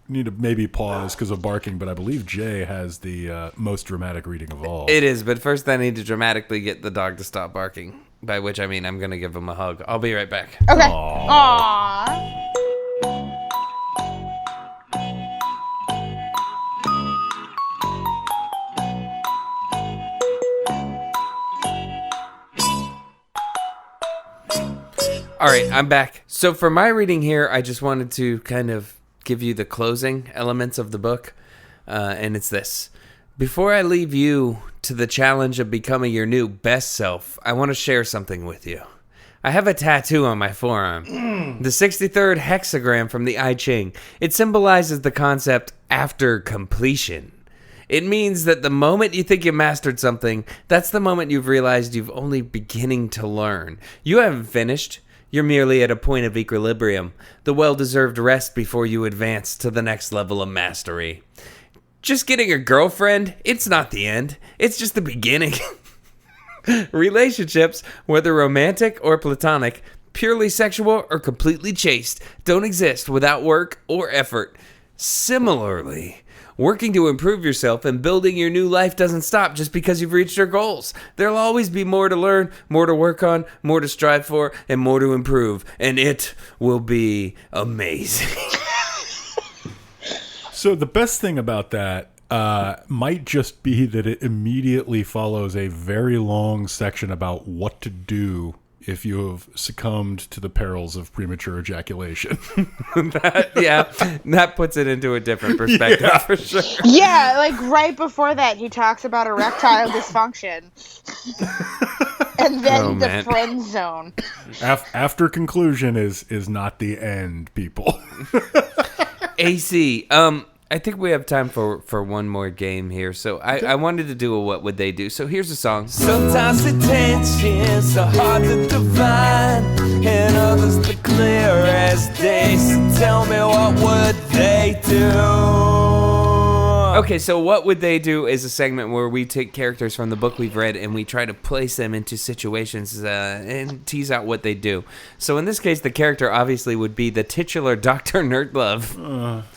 need to maybe pause because of barking, but I believe Jay has the most dramatic reading of all. It is, but first I need to dramatically get the dog to stop barking, by which I mean I'm going to give him a hug. I'll be right back. Okay. Aww. All right, I'm back. So for my reading here, I just wanted to kind of give you the closing elements of the book, and it's this. Before I leave you to the challenge of becoming your new best self, I want to share something with you. I have a tattoo on my forearm, the 63rd hexagram from the I Ching. It symbolizes the concept after completion. It means that the moment you think you mastered something, that's the moment you've realized you've only beginning to learn. You haven't finished. You're merely at a point of equilibrium, the well-deserved rest before you advance to the next level of mastery. Just getting a girlfriend, it's not the end. It's just the beginning. Relationships, whether romantic or platonic, purely sexual or completely chaste, don't exist without work or effort. Similarly, working to improve yourself and building your new life doesn't stop just because you've reached your goals. There'll always be more to learn, more to work on, more to strive for, and more to improve. And it will be amazing. So the best thing about that might just be that it immediately follows a very long section about what to do if you have succumbed to the perils of premature ejaculation. That puts it into a different perspective for sure. Yeah, like right before that, he talks about erectile dysfunction. And then the friend zone. After conclusion is not the end, people. AC, I think we have time for one more game here. So I wanted to do a What Would They Do? So here's a song. Sometimes the tensions are hard to define, and others the clear as day. So tell me, what would they do? Okay, so What Would They Do is a segment where we take characters from the book we've read and we try to place them into situations and tease out what they do. So in this case, the character obviously would be the titular Dr. Nerdlove.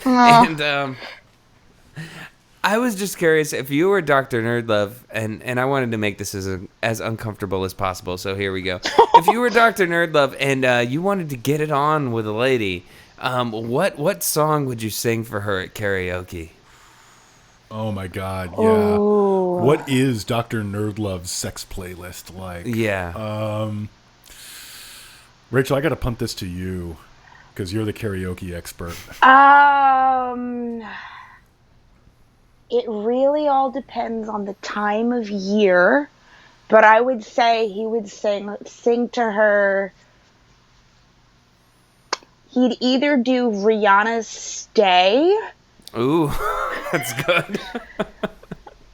And I was just curious, if you were Dr. Nerdlove, and I wanted to make this as uncomfortable as possible, so here we go. If you were Dr. Nerdlove and you wanted to get it on with a lady, what song would you sing for her at karaoke? Oh my God, yeah. Ooh. What is Dr. Nerdlove's sex playlist like? Yeah. Rachel, I got to punt this to you because you're the karaoke expert. It really all depends on the time of year, but I would say he would sing to her. He'd either do Rihanna's Stay. Ooh, that's good.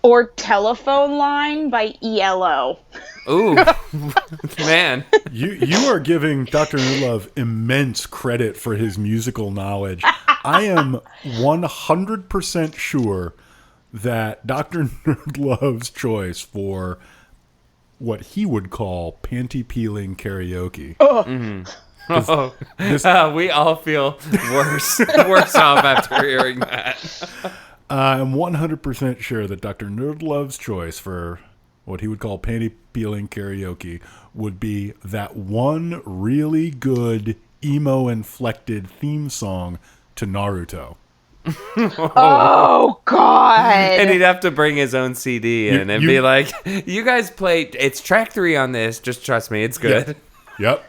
Or Telephone Line by ELO. Ooh, man. You are giving Dr. Nerdlove immense credit for his musical knowledge. I am 100% sure that Dr. Nerdlove's choice for what he would call panty-peeling karaoke. We all feel worse off after hearing that. I'm 100% sure that Dr. Nerdlove's choice for what he would call panty-peeling karaoke would be that one really good emo-inflected theme song to Naruto. Oh, God. And he'd have to bring his own CD in and be like, you guys played, it's track 3 on this, just trust me, it's good. Yep.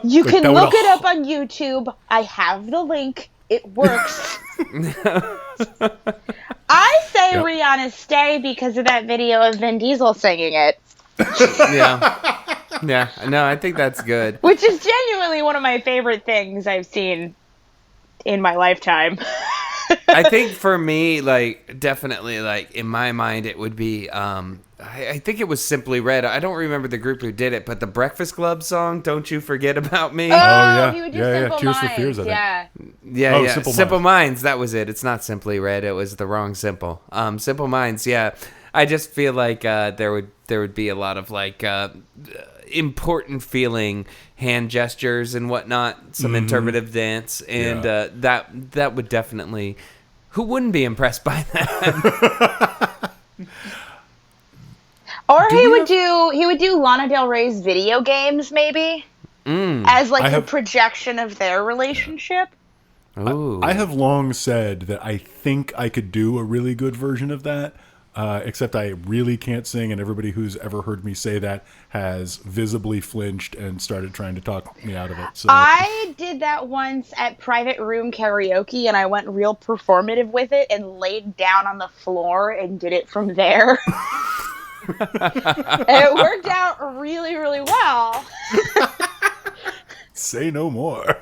You can look it up on YouTube. I have the link. It works. I say Rihanna's Stay because of that video of Vin Diesel singing it. Yeah. No, I think that's good. Which is genuinely one of my favorite things I've seen in my lifetime. I think for me, like, definitely, like, in my mind, it would be, I think it was Simply Red. I don't remember the group who did it, but the Breakfast Club song, Don't You Forget About Me. Oh, yeah. He would do Simple Tears Minds. for Fears, I think. Yeah. Simple Minds, that was it. It's not Simply Red. It was the wrong Simple. Simple Minds, yeah. I just feel like there would be a lot of, like, important feeling hand gestures and whatnot, some interpretive dance, and that would definitely, who wouldn't be impressed by that? Or he would do Lana Del Rey's video games, maybe, as like a projection of their relationship. Ooh. I have long said that I think I could do a really good version of that, except I really can't sing, and everybody who's ever heard me say that has visibly flinched and started trying to talk me out of it. So I did that once at Private Room Karaoke, and I went real performative with it and laid down on the floor and did it from there. And it worked out really, really well. Say no more.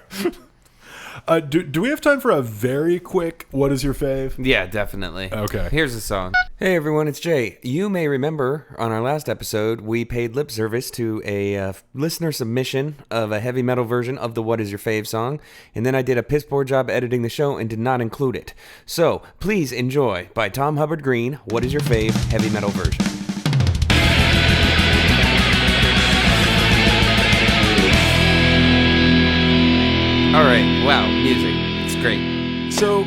Do we have time for a very quick what is your fave? Yeah, definitely. Okay. Here's a song. Hey everyone, it's Jay. You may remember on our last episode, we paid lip service to a listener submission of a heavy metal version of the What Is Your Fave song, and then I did a piss poor job editing the show and did not include it. So, please enjoy, by Tom Hubbard Green, What Is Your Fave heavy metal version. Alright, wow, music. It's great. So,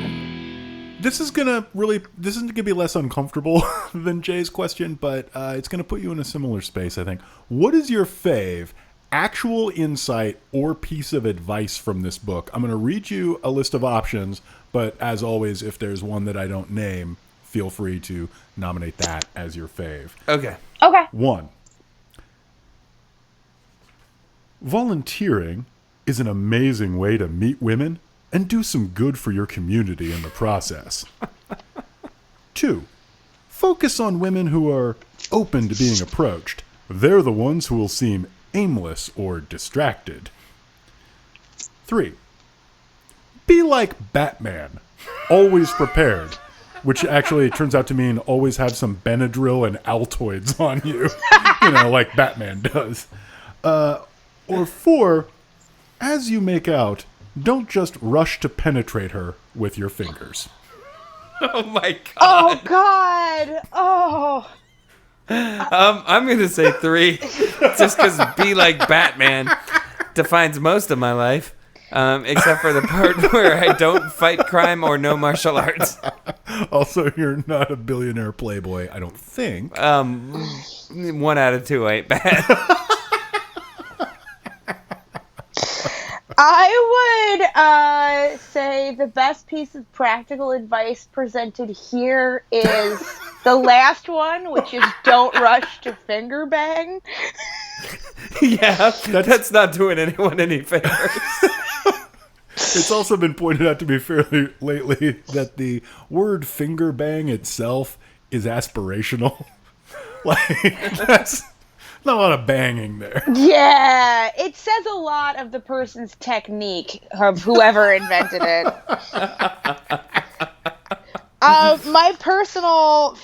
this is gonna be less uncomfortable than Jay's question, but it's gonna put you in a similar space, I think. What is your fave actual insight or piece of advice from this book? I'm gonna read you a list of options, but as always, if there's one that I don't name, feel free to nominate that as your fave. Okay. 1. Volunteering is an amazing way to meet women and do some good for your community in the process. 2. Focus on women who are open to being approached. They're the ones who will seem aimless or distracted. 3. Be like Batman, always prepared, which actually turns out to mean always have some Benadryl and Altoids on you, like Batman does. Or 4, as you make out, don't just rush to penetrate her with your fingers. Oh my god. Oh god. Oh. I'm going to say 3, just because be like Batman defines most of my life, except for the part where I don't fight crime or know martial arts. Also, you're not a billionaire playboy, I don't think. 1 out of 2 ain't bad. I would say the best piece of practical advice presented here is the last one, which is don't rush to finger bang. Yeah, that's not doing anyone any favors. It's also been pointed out to me fairly lately that the word finger bang itself is aspirational. That's not a lot of banging there. Yeah, it says a lot of the person's technique of whoever invented it. My personal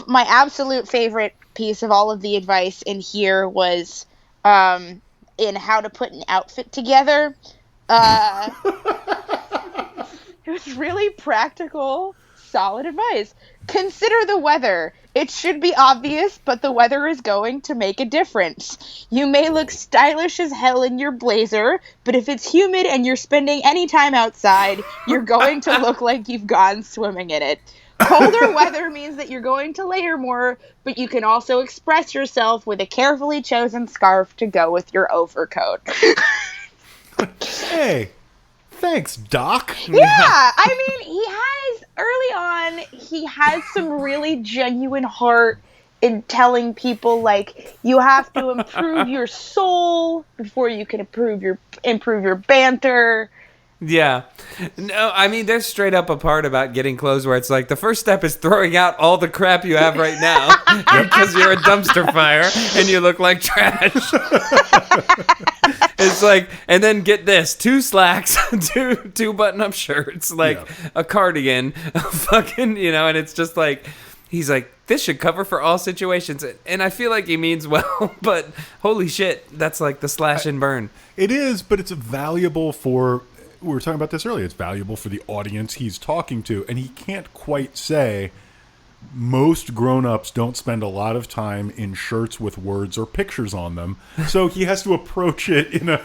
my absolute favorite piece of all of the advice in here was in how to put an outfit together. It was really practical, solid advice. Consider the weather. It should be obvious, but the weather is going to make a difference. You may look stylish as hell in your blazer, but if it's humid and you're spending any time outside, you're going to look like you've gone swimming in it. Colder weather means that you're going to layer more, but you can also express yourself with a carefully chosen scarf to go with your overcoat. Hey, thanks, Doc. Yeah, I mean, he has some really genuine heart in telling people, like, you have to improve your soul before you can improve your banter. Yeah. No, I mean, there's straight up a part about getting clothes where it's like, the first step is throwing out all the crap you have right now because you're a dumpster fire and you look like trash. It's like, and then get this, 2 slacks, two button-up shirts, like a cardigan, a fucking, and it's just like, he's like, this should cover for all situations. And I feel like he means well, but holy shit, that's like the slash and burn. It is, but it's valuable for... We were talking about this earlier. It's valuable for the audience he's talking to, and he can't quite say most grown-ups don't spend a lot of time in shirts with words or pictures on them. So he has to approach it in a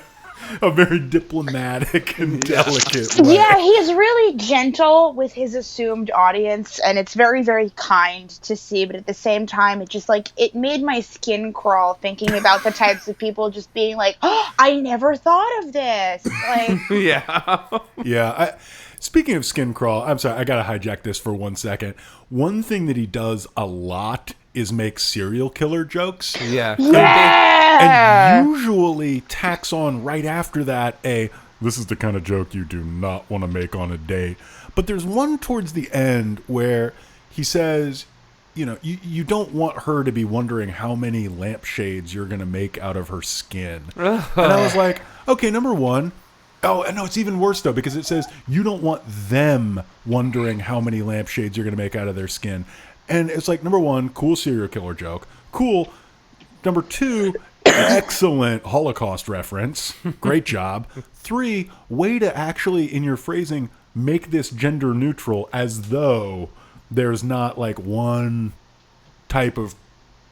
very diplomatic and delicate way. Yeah, he's really gentle with his assumed audience, and it's very, very kind to see, but at the same time, it made my skin crawl thinking about the types of people just being like, oh, I never thought of this. Like, Yeah. Speaking of skin crawl, I'm sorry, I gotta hijack this for 1 second. One thing that he does a lot is make serial killer jokes. Yeah. And usually tacks on right after that this is the kind of joke you do not want to make on a date. But there's one towards the end where he says, you don't want her to be wondering how many lampshades you're going to make out of her skin. And I was like, okay, number one. Oh, no, it's even worse, though, because it says you don't want them wondering how many lampshades you're going to make out of their skin. And it's like, number one, cool serial killer joke. Cool. Number two, excellent Holocaust reference. Great job. 3, way to actually, in your phrasing, make this gender neutral, as though there's not like one type of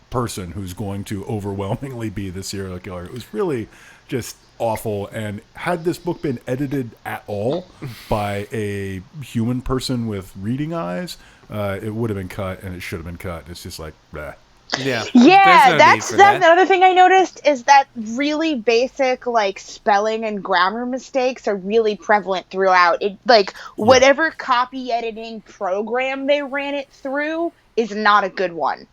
person who's going to overwhelmingly be the serial killer. It was really just awful. And had this book been edited at all by a human person with reading eyes, it would have been cut, and it should have been cut. It's just like, bleh. Yeah. Yeah, that's another thing I noticed is that really basic like spelling and grammar mistakes are really prevalent throughout. It like whatever copy editing program they ran it through is not a good one.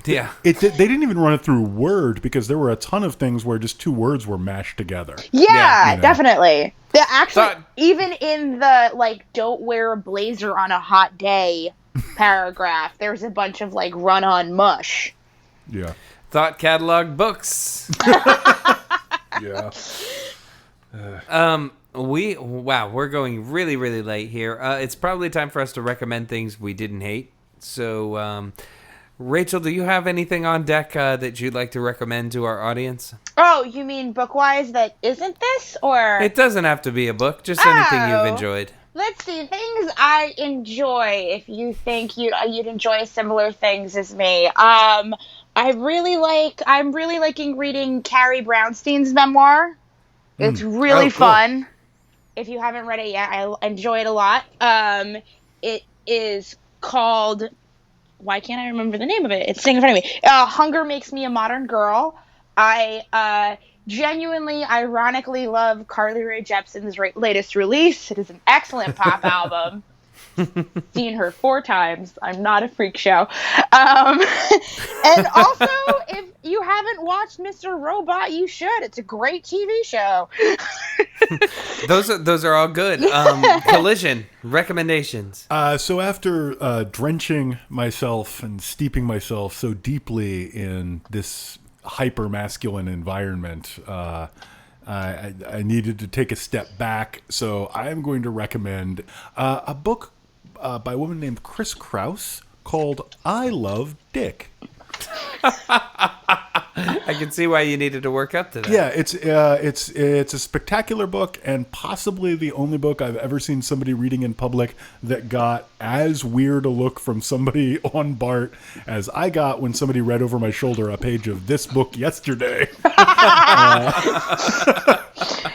Yeah. They didn't even run it through Word, because there were a ton of things where just 2 words were mashed together. Yeah, you know. Definitely. The actually even in the like don't wear a blazer on a hot day paragraph, there's a bunch of like run on mush. Yeah. Thought catalog books. Yeah. We're going really, really late here. It's probably time for us to recommend things we didn't hate. So, Rachel, do you have anything on deck that you'd like to recommend to our audience? Oh, you mean book-wise that isn't this, or? It doesn't have to be a book, just anything you've enjoyed. Let's see, things I enjoy, if you think you'd enjoy similar things as me. I'm really liking reading Carrie Brownstein's memoir. It's really fun. If you haven't read it yet, I enjoy it a lot. It is called, why can't I remember the name of it? It's sitting in front of me. Hunger Makes Me a Modern Girl. I genuinely, ironically love Carly Rae Jepsen's latest release. It is an excellent pop album. Seen her 4 times. I'm not a freak show. And also, if you haven't watched Mr. Robot, you should. It's a great TV show. Those are all good. Collision recommendations. So after drenching myself and steeping myself so deeply in this hyper-masculine environment, I needed to take a step back. So I am going to recommend a book by a woman named Kraus called I Love Dick. I can see why you needed to work up to that. Yeah, it's a spectacular book, and possibly the only book I've ever seen somebody reading in public that got as weird a look from somebody on BART as I got when somebody read over my shoulder a page of this book yesterday.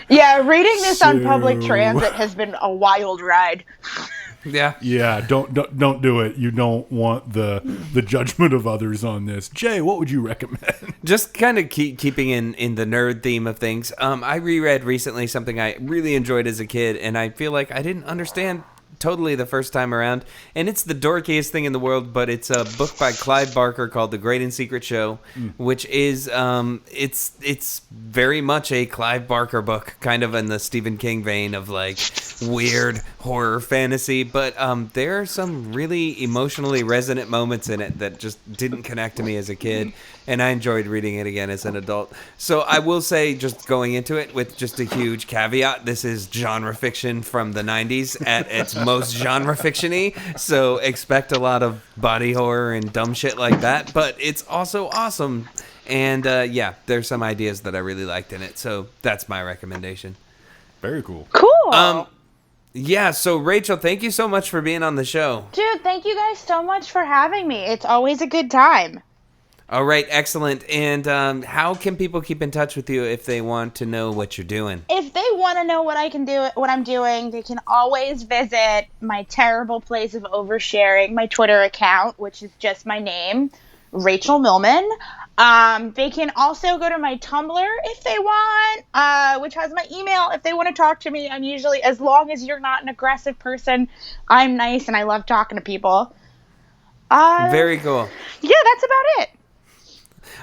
Yeah, reading this on public transit has been a wild ride. Yeah. Don't do it. You don't want the judgment of others on this. Jay, what would you recommend? Just kind of keeping in the nerd theme of things. I reread recently something I really enjoyed as a kid, and I feel like I didn't understand totally the first time around, and it's the dorkiest thing in the world, but it's a book by Clive Barker called The Great and Secret Show, which is it's very much a Clive Barker book, kind of in the Stephen King vein of like weird horror fantasy, but there are some really emotionally resonant moments in it that just didn't connect to me as a kid, and I enjoyed reading it again as an adult. So I will say, just going into it with just a huge caveat, this is genre fiction from the 90s at its most genre fiction-y, so expect a lot of body horror and dumb shit like that, but it's also awesome. And yeah, there's some ideas that I really liked in it, so that's my recommendation. Very cool. Cool. Yeah, so Rachel, thank you so much for being on the show. Dude, thank you guys so much for having me. It's always a good time. All right, excellent. And how can people keep in touch with you if they want to know what you're doing? If they want to know what I'm doing, they can always visit my terrible place of oversharing, my Twitter account, which is just my name, Rachel Millman. They can also go to my Tumblr if they want, which has my email if they want to talk to me. I'm usually, as long as you're not an aggressive person, I'm nice and I love talking to people. Very cool. Yeah, that's about it.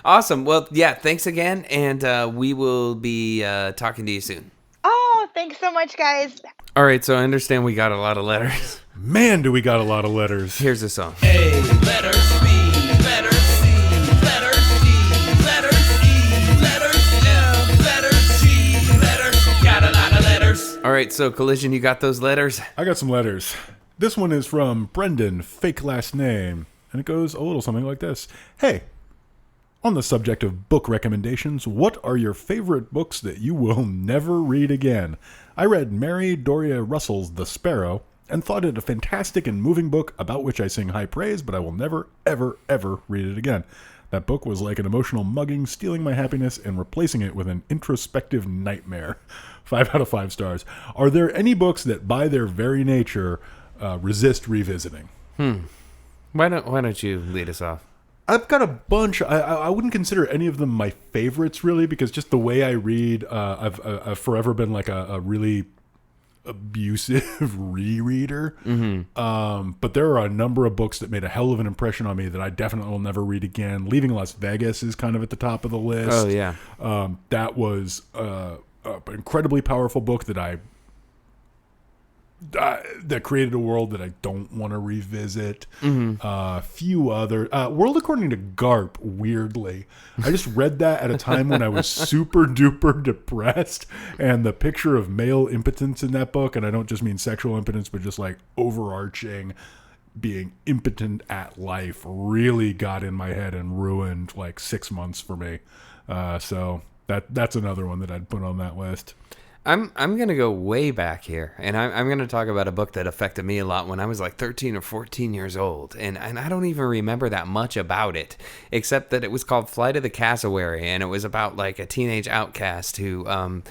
Awesome. Well, yeah, thanks again, and we will be talking to you soon. Oh, thanks so much, guys. All right, so I understand we got a lot of letters. Man, do we got a lot of letters. Here's a song. A, letter B, letter C, letter D, letter E, letter F, letter G, letter, got a lot of letters. All right, so Collision, you got those letters? I got some letters. This one is from Brendan, fake last name. And it goes a little something like this. Hey, on the subject of book recommendations, what are your favorite books that you will never read again? I read Mary Doria Russell's The Sparrow and thought it a fantastic and moving book about which I sing high praise, but I will never, ever, ever read it again. That book was like an emotional mugging, stealing my happiness and replacing it with an introspective nightmare. 5 out of 5 stars. Are there any books that, by their very nature, resist revisiting? Why don't you lead us off? I've got a bunch. I wouldn't consider any of them my favorites, really, because just the way I read, I've forever been like a really abusive rereader. But there are a number of books that made a hell of an impression on me that I definitely will never read again. Leaving Las Vegas is kind of at the top of the list. Oh, yeah. That was an incredibly powerful book that that created a world that I don't want to revisit. Few other World According to Garp, weirdly, I just read that at a time when I was super duper depressed, and the picture of male impotence in that book, and I don't just mean sexual impotence, but just like overarching being impotent at life, really got in my head and ruined like 6 months for me. So that's another one that I'd put on that list. I'm gonna go way back here, and I'm gonna talk about a book that affected me a lot when I was like 13 or 14 years old, and I don't even remember that much about it, except that it was called Flight of the Cassowary, and it was about like a teenage outcast who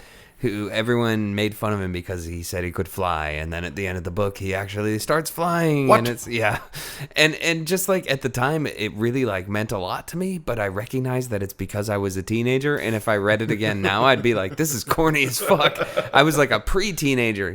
everyone made fun of him because he said he could fly, and then at the end of the book he actually starts flying. What? And it's and just like at the time it really like meant a lot to me, but I recognize that it's because I was a teenager, and if I read it again now I'd be like, this is corny as fuck. I was like a pre-teenager,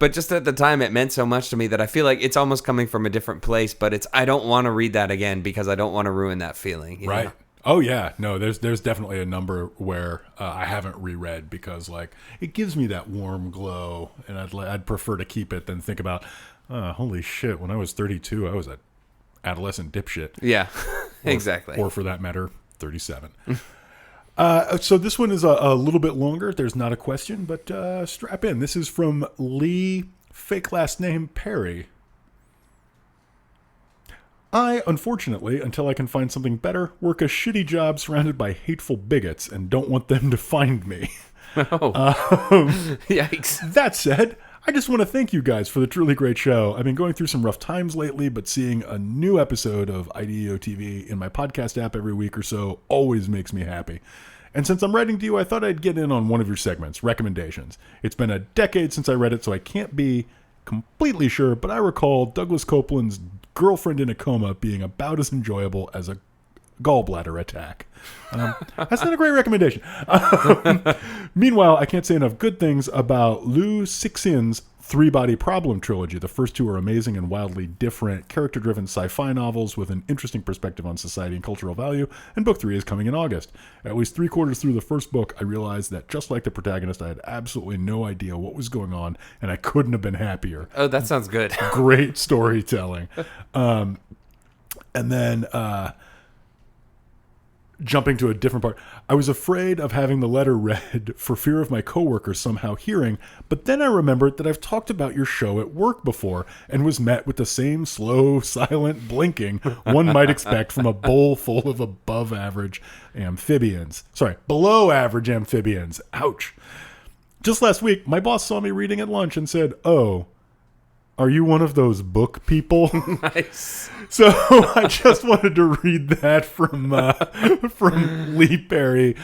but just at the time it meant so much to me that I feel like it's almost coming from a different place, but I don't want to read that again because I don't want to ruin that feeling, right know? Oh yeah, no, there's definitely a number where I haven't reread because like it gives me that warm glow, and I'd prefer to keep it than think about, holy shit, when I was 32, I was an adolescent dipshit. Yeah, exactly. Or for that matter, 37. So this one is a little bit longer. There's not a question, but strap in. This is from Lee, fake last name Perry. I, unfortunately, until I can find something better, work a shitty job surrounded by hateful bigots and don't want them to find me. Yikes. That said, I just want to thank you guys for the truly great show. I've been going through some rough times lately, but seeing a new episode of IDEO TV in my podcast app every week or so always makes me happy. And since I'm writing to you, I thought I'd get in on one of your segments, recommendations. It's been a decade since I read it, so I can't be completely sure, but I recall Douglas Copeland's Girlfriend in a Coma being about as enjoyable as a gallbladder attack. That's not a great recommendation. Meanwhile, I can't say enough good things about Liu Cixin's Three-Body Problem trilogy. The first two are amazing and wildly different, character-driven sci-fi novels with an interesting perspective on society and cultural value, and book 3 is coming in August. At least 3/4 through the first book, I realized that just like the protagonist, I had absolutely no idea what was going on, and I couldn't have been happier. Oh, that sounds good. Great storytelling. And then jumping to a different part, I was afraid of having the letter read for fear of my coworkers somehow hearing, but then I remembered that I've talked about your show at work before and was met with the same slow, silent blinking one might expect from a bowl full of below average amphibians. Ouch. Just last week, my boss saw me reading at lunch and said, "Oh, are you one of those book people?" Nice. So I just wanted to read that from Lee Perry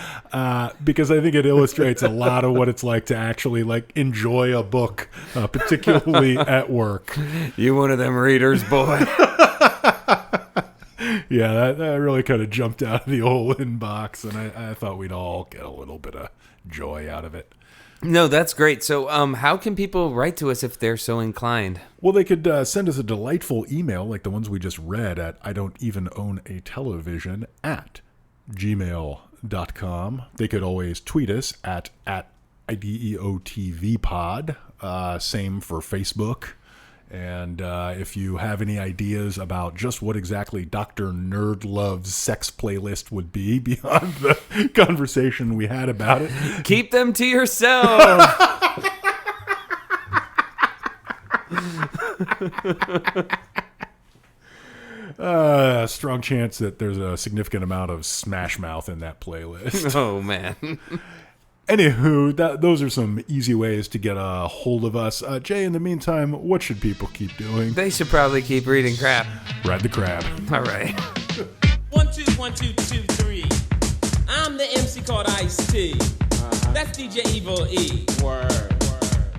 because I think it illustrates a lot of what it's like to actually like enjoy a book, particularly at work. You one of them readers, boy. Yeah, that really kind of jumped out of the old inbox, and I thought we'd all get a little bit of joy out of it. No, that's great. So how can people write to us if they're so inclined? Well, they could send us a delightful email like the ones we just read at I don't even own a television at gmail.com. They could always tweet us at IDEOTVpod. Same for Facebook. And if you have any ideas about just what exactly Dr. Nerdlove's sex playlist would be beyond the conversation we had about it, keep them to yourself. Strong chance that there's a significant amount of Smash Mouth in that playlist. Oh, man. Anywho, those are some easy ways to get a hold of us. Jay, in the meantime, what should people keep doing? They should probably keep reading crap. Ride the crab. All right. 1 2 1 2 2 3. I'm the MC called Ice-T. That's DJ Evil E. Word.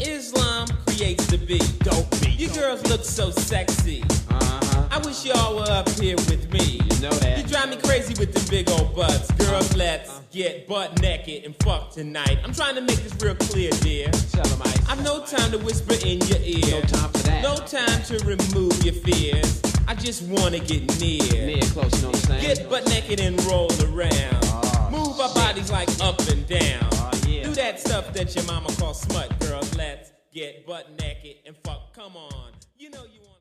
Islam creates the beat. Dope beat. You girls look so sexy. I wish y'all were up here with me. You know that. You drive me crazy with them big old butts. Girls, let's get butt naked and fuck tonight. I'm trying to make this real clear, dear. Tell 'em, Ice. I've no time to whisper in your ear. No time for that. No time to remove your fears. I just wanna get near. Near close, you know what I'm saying? Get butt naked and roll around. Move our bodies like up and down. Yeah. Do that stuff that your mama calls smut, girls. Let's get butt naked and fuck. Come on. You know you want.